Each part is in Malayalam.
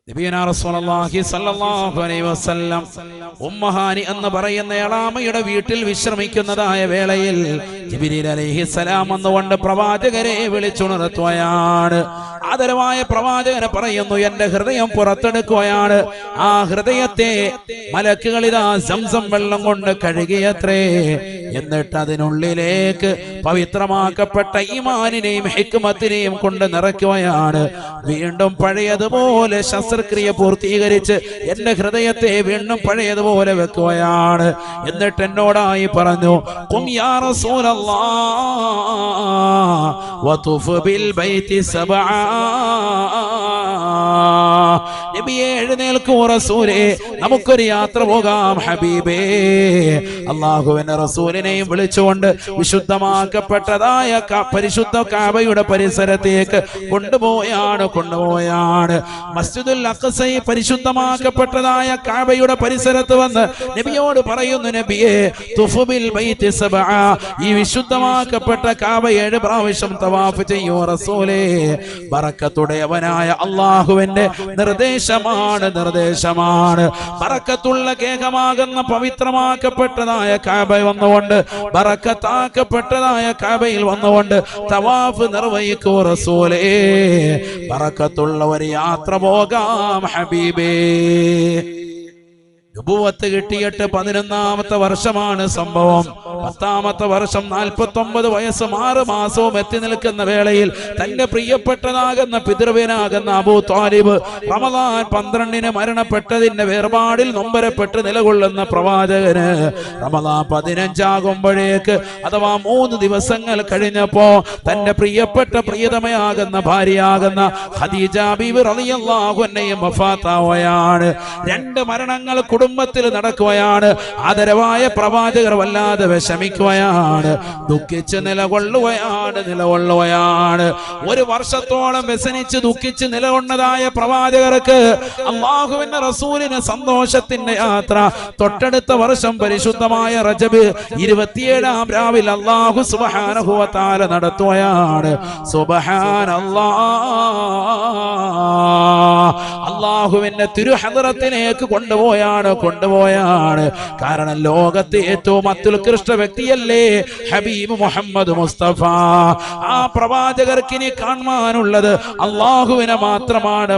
നബിയുനാ റസൂലുള്ളാഹി സ്വല്ലല്ലാഹു അലൈഹി വസല്ലം ഉമ്മഹാനി എന്ന് പറയുന്ന എളാമയുടെ വീട്ടിൽ വിശ്രമിക്കുന്നതായ വേളയിൽ ജിബ്രീൽ അലൈഹിസ്സലാം വന്നുകൊണ്ട് പ്രവാചകരെ വിളിച്ചുണർത്തുകയാണ്. ആദരവായ പ്രവാചകനെ പറയുന്നു, എന്റെ ഹൃദയം പുറത്തെടുക്കുകയാണ്. ആ ഹൃദയത്തെ മലക്കുകൾ ഇതാ സംസം വെള്ളം കൊണ്ട് കഴുകിയത്രേ. എന്നിട്ട് അതിനുള്ളിലേക്ക് പവിത്രമാക്കപ്പെട്ട ഈമാനിനെയും ഹിക്മത്തിനെയും കൊണ്ട് നിറയ്ക്കുകയാണ്. വീണ്ടും പഴയതുപോലെ ശസ്ത്രക്രിയ പൂർത്തീകരിച്ച് എന്റെ ഹൃദയത്തെ വീണ്ടും പഴയതുപോലെ വെക്കുകയാണ്. എന്നിട്ട് എന്നോടായി പറഞ്ഞു, ഖും യാ റസൂലല്ലാഹ് വതുഫ് ബിൽ ബൈതി സബഅ. നബിയേ, എഴുന്നേൽക്കൂ റസൂലേ, നമുക്കൊരു യാത്ര പോകാം ഹബീബേ. അല്ലാഹുവിന്റെ റസൂലിനെയും വിളിച്ചുകൊണ്ട് വിശുദ്ധമാക്കപ്പെട്ടതായ പരിശുദ്ധ കഅബയുടെ പരിസരത്തേക്ക് കൊണ്ടുപോയാണ്. മസ്ജിദുൽ അഖ്സ പരിശുദ്ധമാക്കപ്പെട്ടതായ കഅബയുടെ പരിസരത്ത് വന്ന് നബിയോട് പറയുന്നു, നബിയേ, തുഫ് ബിൽ ബൈതി സബഅ, ഈ വിശുദ്ധമാക്കപ്പെട്ട കഅബ 7 പ്രാവശ്യം തവാഫ് ചെയ്യൂ റസൂലേ. ബറക്കത്തുടയവനായ അല്ലാഹുവിന്റെ നിർദ്ദേശമാണ്. ബറക്കത്തുള്ള കേകമാകുന്ന പവിത്രമാക്കപ്പെട്ടതായ കഅബ വന്നുകൊണ്ട്, ബറക്കത്താക്കപ്പെട്ടതായ കഅബയിൽ വന്നുകൊണ്ട് തവാഫ് നിർവഹിക്കൂ റസൂലേ. ബറക്കത്തുള്ള ഒരു യാത്ര പോകാം ഹബീബേ. നുബുവത്ത് കിട്ടിയിട്ട് 11ാമത്തെ വർഷമാണ് സംഭവം. 10ാമത്തെ വർഷം 49 വയസ്സും 6 മാസവും എത്തി നിൽക്കുന്ന വേളയിൽ തന്റെ പ്രിയപ്പെട്ടതാകുന്ന പിതൃവ്യനാകുന്ന അബൂ ത്വാലിബ് റമദാൻ 12 മരണപ്പെട്ടതിന്റെ വേർപാടിൽ നൊമ്പരപ്പെട്ട് നിലകൊള്ളുന്ന പ്രവാചകന് റമദാൻ 15 ആകുമ്പോഴേക്ക്, അഥവാ 3 ദിവസങ്ങൾ കഴിഞ്ഞപ്പോ തന്റെ പ്രിയപ്പെട്ട പ്രിയതമയാകുന്ന ഭാര്യയാകുന്ന ഖദീജ ബീവി റളിയല്ലാഹു അൻഹയും വഫാത്താവുകയാണ്. 2 മരണങ്ങൾ കുടുംബത്തിൽ നടക്കുകയാണ്. ആദരവായ പ്രവാചകർ വല്ലാതെ വിഷമിക്കുകയാണ്, ദുഃഖിച്ച് നിലകൊള്ളുകയാണ്. 1 വർഷത്തോളം വ്യസനിച്ച് ദുഃഖിച്ച് നിലകൊണ്ടതായ പ്രവാചകർക്ക് അല്ലാഹുവിന്റെ റസൂലിന് സന്തോഷത്തിന്റെ യാത്ര തൊട്ടടുത്ത വർഷം പരിശുദ്ധമായ റജബ് 27-ാം രാവിൽ അല്ലാഹു സുബ്ഹാനഹു വ തആല നടത്തുകയാണ്. സുബ്ഹാനല്ലാഹ്, അല്ലാഹുവിന്റെ തിരുഹദ്റത്തിലേക്ക് കൊണ്ടുപോയാണ്. കാരണം ലോകത്തെ ഏറ്റവും അത്യുത്കൃഷ്ട വ്യക്തിയല്ലേ ഹബീബ് മുഹമ്മദ് മുസ്തഫ. ആ പ്രവാചകർക്ക് ഇനി കാണാനുള്ളത് അല്ലാഹുവിനെ മാത്രമാണ്.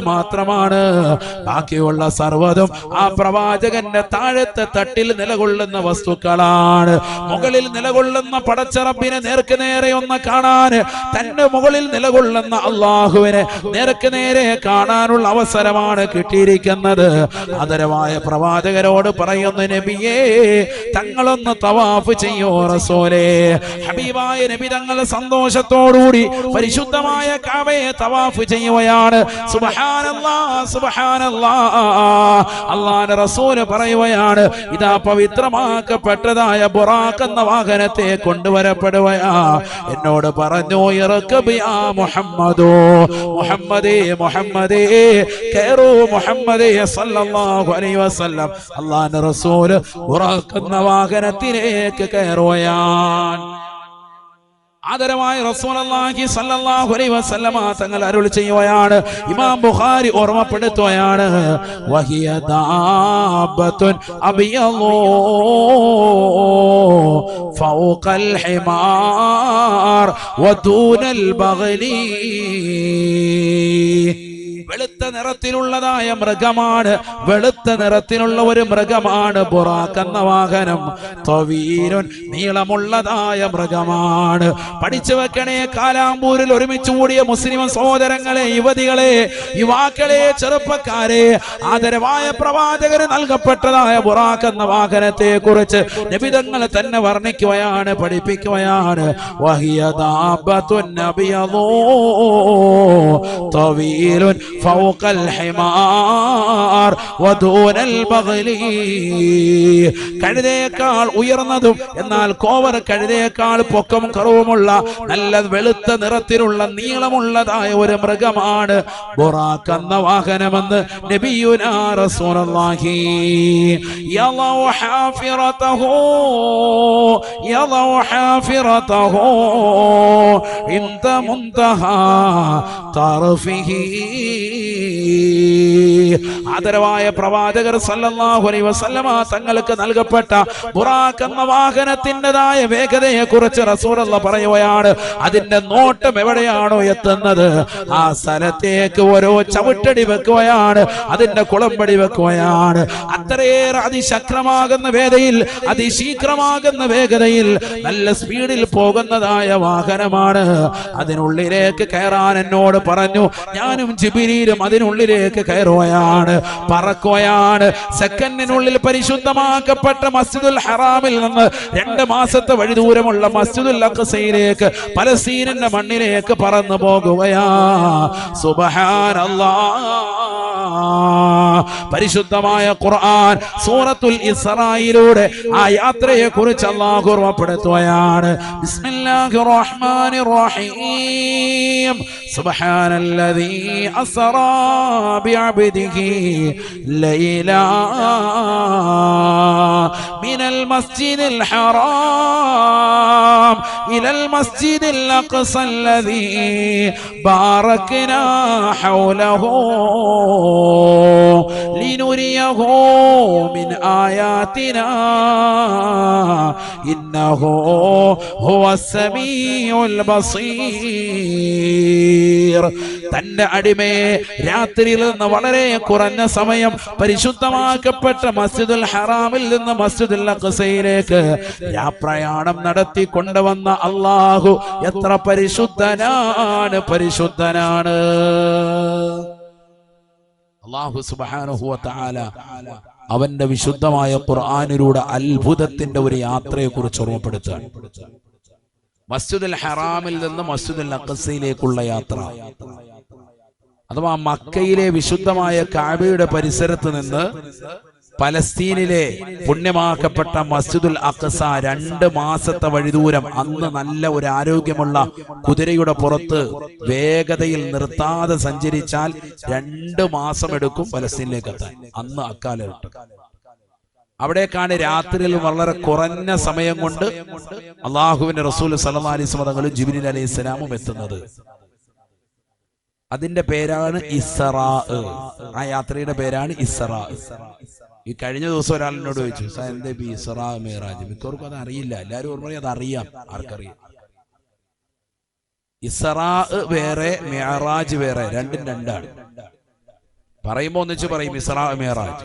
ബാക്കിയുള്ള സർവ്വതും ആ പ്രവാചകന്റെ താഴത്തെ തട്ടിൽ നിലകൊള്ളുന്ന വസ്തുക്കളാണ്. മുകളിൽ നിലകൊള്ളുന്ന പടച്ചറബിനെ നേർക്ക് നേരെ ഒന്ന് കാണാൻ, തന്റെ മുകളിൽ നിലകൊള്ളുന്ന അല്ലാഹുവിനെ നേർക്ക് നേരെ കാണാനുള്ള അവസരമാണ് കിട്ടിയിരിക്കുന്നത്. ആദരവായ പ്രവാചകരോട് പറയുന്നു, നബിയേ, തങ്ങളൊന്ന് തവാഫ് ചെയ്യോ റസൂലേ. ഹബീബായ നബി തങ്ങൾ സന്തോഷത്തോടുകൂടി പരിശുദ്ധമായ കഅബയെ തവാഫ് ചെയ്യുകയാണ്. സുബ്ഹാനല്ലാഹ്, സുബ്ഹാനല്ലാഹ്. അല്ലാഹുവിന്റെ റസൂല് പറയുകയാണ്, ഇതാ പവിത്രമാക്കപ്പെട്ടതായ ബുറാഖ് എന്ന വാഹനത്തെ കൊണ്ടുവരപ്പെടുകയാ. എന്നോട് പറഞ്ഞു, ഇർകബ് യാ മുഹമ്മദോ, മുഹമ്മദേ കയറൂ മുഹമ്മദേ സല്ലല്ലാഹു അലൈഹി വസല്ലം. അല്ലാഹുവിന്റെ റസൂല് ബുറാഖ് എന്ന വാഹനത്തിലേക്ക് കയറുകയാണ്. ആദരവായ റസൂലുള്ളാഹി സ്വല്ലല്ലാഹു അലൈഹി വസല്ലമ തങ്ങൾ അരുൾ ചെയ്യുകയാണ്. ഇമാം ബുഖാരി ഓർമ്മപ്പെടുത്തുകയാണ്, വഹിയ ദാബത്തുൻ അബിയളൂ ഫൗഖൽ ഹിമാർ വദൂനൽ ബഗ്ലി. വെളുത്ത നിറത്തിലുള്ളതായ മൃഗമാണ്, വെളുത്ത നിറത്തിലുള്ള ഒരു മൃഗമാണ് ബുറാഖ് എന്ന വാഹനം. തവീലുൻ, നീളമുള്ളതായ മൃഗമാണ്. പഠിച്ചു വെക്കണേ, കാലാമ്പൂരിൽ ഒരുമിച്ച് കൂടിയ മുസ്ലിം സഹോദരങ്ങളെ, യുവതികളെ, യുവാക്കളെ, ചെറുപ്പക്കാരെ, ആദരവായ പ്രവാചകന് നൽകപ്പെട്ടതായ ബുറാഖ് എന്ന വാഹനത്തെ കുറിച്ച് നബിതങ്ങൾ തന്നെ വർണ്ണിക്കുകയാണ്, പഠിപ്പിക്കുകയാണ്. വഹിയ ദാബത്തുൻ നബിയളൂ തവീലുൻ ഫൗഖൽ ഹിമാർ വദൂനൽ ബഗ്ലി. കഴുതയേക്കാൾ ഉയർന്നതും എന്നാൽ കോവർ കഴുതയേക്കാൾ പൊക്കവും കറുവുമുള്ള നല്ല വെളുത്ത നിറത്തിലുള്ള നീളമുള്ളതായ ഒരു മൃഗമാണ് ബുറാഖ് എന്ന വാഹനമെന്ന് നബിയുനാ റസൂലുള്ളാഹി. യളഉ ഹാഫിറതഹു ഇന്ത മുൻതഹാ തർഫിഹി. ആദരവായ പ്രവാചകർ സല്ലല്ലാഹു അലൈഹി വസല്ലമ തങ്ങൾക്ക് നൽകപ്പെട്ട ബുറാഖ് എന്ന വാഹനത്തിൻ്റെതായ വേഗതയെ കുറിച്ച് റസൂലുള്ളാഹി പറയുകയാണ്. അതിന്റെ നോട്ടം എവിടെയാണോ എത്തുന്നത് ആ സ്ഥലത്തേക്ക് ഓരോ ചവിട്ടടി വെക്കുകയാണ്, അതിന്റെ കുളമ്പടി വെക്കുകയാണ്. അത്രയേറെ അതിശക്തമാകുന്ന വേഗതയിൽ, അതിശീഘ്രമാകുന്ന വേഗതയിൽ, നല്ല സ്പീഡിൽ പോകുന്നതായ വാഹനമാണ്. അതിനുള്ളിലേക്ക് കയറാൻ എന്നോട് പറഞ്ഞു. ഞാനും ജിബ്രീലും അതിനുള്ളിലേക്ക് കയറുകയാണ്, പറക്കുകയാണ്. സെക്കൻഡിനുള്ളിൽ പരിശുദ്ധമാക്കപ്പെട്ട മസ്ജിദുൽ ഹറാമിൽ നിന്ന് 2 മാസത്തെ വഴി ദൂരമുള്ള മസ്ജിദുൽ അഖ്സയിലേക്ക്, പലസ്തീനിന്റെ മണ്ണിലേക്ക് പറന്നു പോകുകയാ. സുബ്ഹാനല്ലാഹ്. പരിശുദ്ധമായ ഖുർആൻ സൂറത്തുൽ ഇസ്രായിലൂടെ ആ യാത്രയെ കുറിച്ച് അല്ലാഹു ഓർമ്മപ്പെടുത്തുകയാണ്. ബിസ്മില്ലാഹിർ റഹ്മാനിർ റഹീം. സുബ്ഹാനല്ലദീ അസ്റാ ബിഅബ്ദിഹി ലൈലാ മിനൽ മസ്ജിദിൽ ഹറാം ഇലൽ മസ്ജിദിൽ അഖ്സല്ലദീ ബാറക്നാ ഹൗലഹു ലിനുരിയഹു മിൻ ആയാതിനാ ഇന്നഹു ഹുവസ് സമീഉൽ ബസീർ. തന്റെ അടിമയെ രാത്രിയിൽ നിന്ന് വളരെ കുറഞ്ഞ സമയം പരിശുദ്ധമാക്കപ്പെട്ട മസ്ജിദുൽ ഹറാമിൽ നിന്ന് മസ്ജിദുൽ അഖ്സയിലേക്ക് യാത്രയാണം നടത്തി കൊണ്ടുവന്ന അല്ലാഹു എത്ര പരിശുദ്ധനാണ്, പരിശുദ്ധനാണ്. അല്ലാഹു സുബ്ഹാനഹു വ തആല അവന്റെ വിശുദ്ധമായ ഖുർആനിലൂടെ അത്ഭുതത്തിന്റെ ഒരു യാത്രയെ കുറിച്ച് ഓർമ്മപ്പെടുത്തുകയാണ്. മസ്ജിദുൽ ഹറാമിൽ നിന്ന് മസ്ജിദുൽ അഖ്സയിലേക്കുള്ള യാത്ര, അഥവാ മക്കയിലെ വിശുദ്ധമായ കഅബയുടെ പരിസരത്ത് നിന്ന് പലസ്തീനിലെ പുണ്യമാക്കപ്പെട്ട മസ്ജിദുൽ അഖ്സ 2 മാസത്തെ വഴിദൂരം. അന്ന് നല്ല ഒരു ആരോഗ്യമുള്ള കുതിരയുടെ പുറത്ത് വേഗതയിൽ നിർത്താതെ സഞ്ചരിച്ചാൽ 2 മാസം എടുക്കും പലസ്തീനിലേക്ക് എത്താൻ. അന്ന് അക്കാലഘട്ടം അവിടേക്കാണ് രാത്രിയിൽ വളരെ കുറഞ്ഞ സമയം കൊണ്ട് അള്ളാഹുവിന്റെ റസൂൽ സല്ലല്ലാഹു അലൈഹി വസല്ലം തങ്ങളും ജിബ്രീൽ അലൈഹിസ്സലാമും എത്തുന്നത്. അതിന്റെ പേരാണ് ഇസ്റാ. ആ യാത്രയുടെ പേരാണ് ഇസ്റാ. ഈ കഴിഞ്ഞ ദിവസം ഒരാളിനോട് ചോദിച്ചു, എന്താ ഇസ്റാ മിഅ്റാജ്? മിക്കവർക്കും അത് അറിയില്ല. എല്ലാവരും ഓർമ്മ അത് അറിയാം. ആർക്കറിയാം? ഇസ്റാ വേറെ, മിഅ്റാജ് വേറെ, രണ്ടും രണ്ടാണ്. പറയുമ്പോ ഒന്നിച്ച് പറയും ഇസ്റാ മിഅ്റാജ്.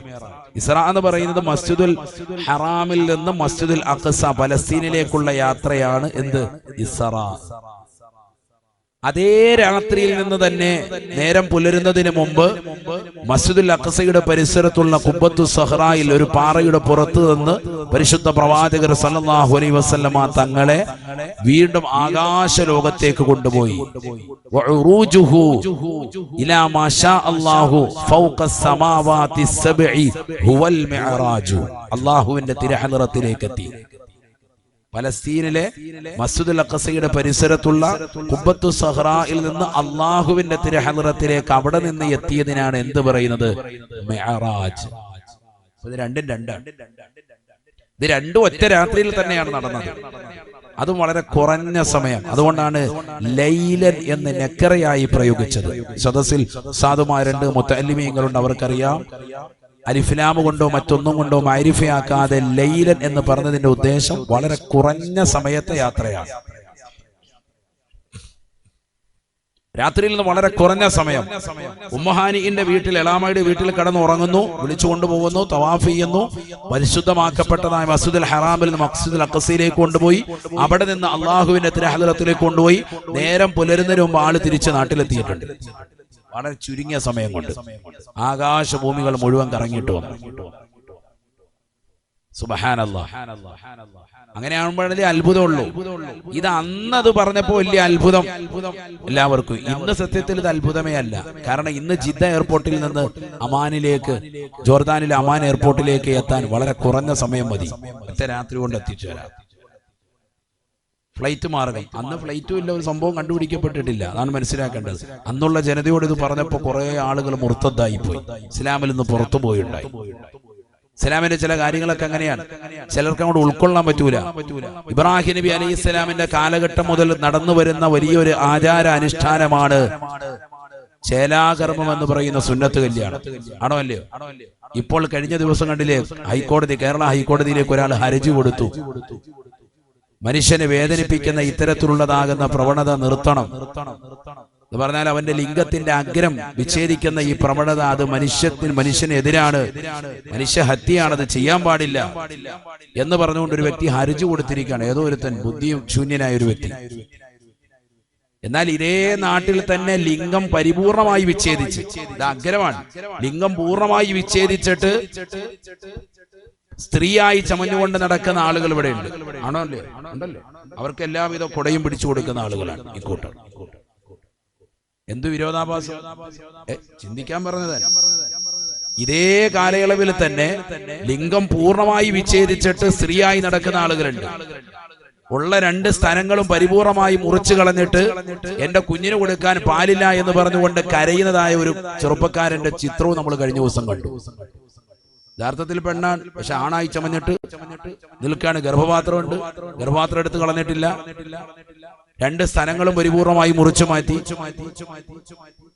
ഇസ്റാ എന്ന് പറയുന്നത് മസ്ജിദുൽ ഹറാമിൽ നിന്ന് മസ്ജിദുൽ അഖ്സ പലസ്തീനിലേക്കുള്ള യാത്രയാണ്. എന്ത്? ഇസ്റാ. അതേ രാത്രിയിൽ നിന്ന് തന്നെ നേരം പുലരുന്നതിന് മുമ്പ് മസ്ജിദുൽ അഖ്സയുടെ പരിസരത്തുള്ള ഖുബ്ബത്തു സഹ്റായിൽ ഒരു പാറയുടെ പുറത്ത് നിന്ന് പരിശുദ്ധ പ്രവാചകർ സല്ലല്ലാഹു അലൈഹി വസല്ലമ തങ്ങളെ വീണ്ടും ആകാശ ലോകത്തേക്ക് കൊണ്ടുപോയി. വഉറൂജുഹു ഇലാ മാ ശാ അല്ലാഹു ഫൗഖസ് സമാവാതി സബ്ഇ ഹുവൽ മിഅ്റാജ്. അല്ലാഹുവിന്റെ തിരുഹളറത്തിലേക്ക് എത്തി. പലസ്തീനിലെ മസ്ജിദുൽ അഖ്സയുടെ പരിസരത്തുള്ള ഖുബ്ബത്തു സഹ്റായിൽ നിന്ന് അള്ളാഹുവിന്റെ തിരുഹളറത്തിലേക്ക് അവിടെ നിന്ന് എത്തിയതിനാണ് എന്ത് പറയുന്നത്? മിഅ്റാജ്. ഇത് രണ്ടും രണ്ടാണ്. ഇത് രണ്ടും ഒറ്റ രാത്രിയിൽ തന്നെയാണ് നടന്നത്, അതും വളരെ കുറഞ്ഞ സമയം. അതുകൊണ്ടാണ് ലൈലൻ എന്ന് നെക്കറയായി പ്രയോഗിച്ചത്. സദസ്സിൽ സാധുമാരുണ്ട്, മുത്തഅല്ലിമീങ്ങളുണ്ട്, അവർക്കറിയാം. അലിഫ്ലാം കൊണ്ടോ മറ്റൊന്നും കൊണ്ടോ മഅരിഫയാക്കാതെ ലൈലൻ എന്ന് പറഞ്ഞതിന്റെ ഉദ്ദേശം വളരെ കുറഞ്ഞ സമയത്തെ യാത്രയാണ്. രാത്രിയിൽ നിന്ന് വളരെ കുറഞ്ഞ സമയം. ഉമ്മഹാനിന്റെ വീട്ടിൽ, എളാമയുടെ വീട്ടിൽ കടന്ന് ഉറങ്ങുന്നു, വിളിച്ചു കൊണ്ടുപോകുന്നു, തവാഫ് ചെയ്യുന്നു. പരിശുദ്ധമാക്കപ്പെട്ടതായ മസ്ജിദുൽ ഹറാമിൽ നിന്ന് മസ്ജിദുൽ അഖ്സയിലേക്ക് കൊണ്ടുപോയി. അവിടെ നിന്ന് അള്ളാഹുവിന്റെ തിരുഹളറത്തിലേക്ക് കൊണ്ടുപോയി. നേരം പുലരുന്നതിന് മുമ്പ് ആള് തിരിച്ച് നാട്ടിലെത്തിയിട്ടുണ്ട്. വളരെ ചുരുങ്ങിയ സമയം കൊണ്ട് ആകാശഭൂമികൾ മുഴുവൻ കറങ്ങിയിട്ട് വന്നു. സുബ്ഹാനല്ലാഹ്. അങ്ങനെയാകുമ്പോഴേ അത്ഭുതമുള്ളൂ. ഇത് അന്നത് പറഞ്ഞപ്പോ വലിയ അത്ഭുതം എല്ലാവർക്കും. ഇന്ന് സത്യത്തിൽ ഇത് അത്ഭുതമേ അല്ല. കാരണം ഇന്ന് ജിദ്ദ എയർപോർട്ടിൽ നിന്ന് അമാനിലേക്ക്, ജോർദാനിലെ അമാൻ എയർപോർട്ടിലേക്ക് എത്താൻ വളരെ കുറഞ്ഞ സമയം മതി. ഒറ്റ രാത്രി കൊണ്ട് എത്തിച്ചു തരാം. ഫ്ലൈറ്റ് മാർഗം. അന്ന് ഫ്ലൈറ്റും ഇല്ല, ഒരു സംഭവം കണ്ടുപിടിക്കപ്പെട്ടിട്ടില്ല. അതാണ് മനസ്സിലാക്കേണ്ടത്. അന്നുള്ള ജനതയോട് ഇത് പറഞ്ഞപ്പോൾ കുറെ ആളുകൾ മുർത്തദ്ദായി പോയി, ഇസ്ലാമിൽ നിന്ന് പുറത്തു പോയുണ്ടായി. ഇസ്ലാമിന്റെ ചില കാര്യങ്ങളൊക്കെ അങ്ങനെയാണ്, ചിലർക്ക് അങ്ങോട്ട് ഉൾക്കൊള്ളാൻ പറ്റൂല. ഇബ്രാഹിം നബി അലൈഹി ഇസ്ലാമിന്റെ കാലഘട്ടം മുതൽ നടന്നു വരുന്ന വലിയൊരു ആചാര അനുഷ്ഠാനമാണ് ചേലാകർമ്മം എന്ന് പറയുന്ന സുന്നത്ത് കല്യാണം ആണോ അല്ലയോ? ഇപ്പോൾ കഴിഞ്ഞ ദിവസം കണ്ടില്ലേ, കേരള ഹൈക്കോടതിയിലേക്ക് ഒരാൾ ഹർജി കൊടുത്തു. മനുഷ്യനെ വേദനിപ്പിക്കുന്ന ഇത്തരത്തിലുള്ളതാകുന്ന പ്രവണത നിർത്തണം എന്ന് പറഞ്ഞാൽ അവന്റെ ലിംഗത്തിന്റെ അഗ്രം വിച്ഛേദിക്കുന്ന ഈ പ്രവണത അത് മനുഷ്യനെതിരാണ്, മനുഷ്യഹത്യയാണത്, ചെയ്യാൻ പാടില്ല എന്ന് പറഞ്ഞുകൊണ്ട് ഒരു വ്യക്തി ഹർജി കൊടുത്തിരിക്കുകയാണ്. ഏതോ ഒരുത്തൻ ബുദ്ധിയും ശൂന്യനായ ഒരു വ്യക്തി. എന്നാൽ ഇതേ നാട്ടിൽ തന്നെ ലിംഗം പരിപൂർണമായി വിച്ഛേദിച്ച്, ഇത് അഗ്രമാണ്, ലിംഗം പൂർണ്ണമായി വിച്ഛേദിച്ചിട്ട് സ്ത്രീയായി ചമഞ്ഞുകൊണ്ട് നടക്കുന്ന ആളുകൾ ഇവിടെ ഉണ്ട്. ആണോ അല്ലേ? ഉണ്ടല്ലേ? അവർക്ക് എല്ലാവിധ കൊടയും പിടിച്ചു കൊടുക്കുന്ന ആളുകളാണ് ഈ കൂട്ടർ. എന്തു വിരോധാഭാസം! ചിന്തിക്കാൻ പറഞ്ഞത്. ഇതേ കാലയളവിൽ തന്നെ ലിംഗം പൂർണ്ണമായി വിച്ഛേദിച്ചിട്ട് സ്ത്രീയായി നടക്കുന്ന ആളുകളുണ്ട്. ഉള്ള 2 സ്ഥലങ്ങളും പരിപൂർണമായി മുറിച്ചു കളഞ്ഞിട്ട് എന്റെ കുഞ്ഞിന് കൊടുക്കാൻ പാലില്ല എന്ന് പറഞ്ഞുകൊണ്ട് കരയുന്നതായ ഒരു ചെറുപ്പക്കാരന്റെ ചിത്രവും നമ്മൾ കഴിഞ്ഞ ദിവസം കണ്ടു. യഥാർത്ഥത്തിൽ പെണ്ണാണ്, പക്ഷെ ആണായി ചമഞ്ഞിട്ട് നിൽക്കാണ്. ഗർഭപാത്രമുണ്ട്, ഗർഭപാത്രം എടുത്ത് കളഞ്ഞിട്ടില്ല. 2 സ്ഥലങ്ങളും പരിപൂർണമായി മുറിച്ചു മാറ്റി,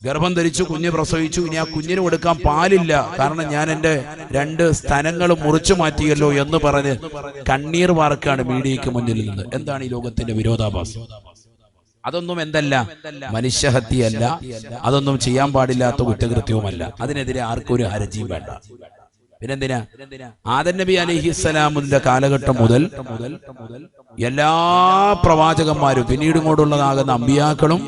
ഗർഭം ധരിച്ചു, കുഞ്ഞ് പ്രസവിച്ചു. ഇനി ആ കുഞ്ഞിന് കൊടുക്കാൻ പാലില്ല, കാരണം ഞാൻ എന്റെ 2 സ്ഥലങ്ങളും മുറിച്ചു മാറ്റിയല്ലോ എന്ന് പറഞ്ഞ് കണ്ണീർ വാർക്കാണ് മീഡിയയ്ക്ക് മുന്നിൽ നിന്ന്. എന്താണ് ഈ ലോകത്തിന്റെ വിരോധാഭാസം? അതൊന്നും എന്തല്ല, മനുഷ്യഹത്യയല്ല, അതൊന്നും ചെയ്യാൻ പാടില്ലാത്ത കുറ്റകൃത്യവുമല്ല. അതിനെതിരെ ആർക്കും ഒരു ഹർജിയും വേണ്ട. പിന്നെന്തിനാ? ആദം നബി അലൈഹിസ്സലാമിന്റെ കാലഘട്ടം മുതൽ എല്ലാ പ്രവാചകന്മാരും പിന്നീട് ഇങ്ങോട്ടുള്ളതാകുന്ന അമ്പിയാക്കളും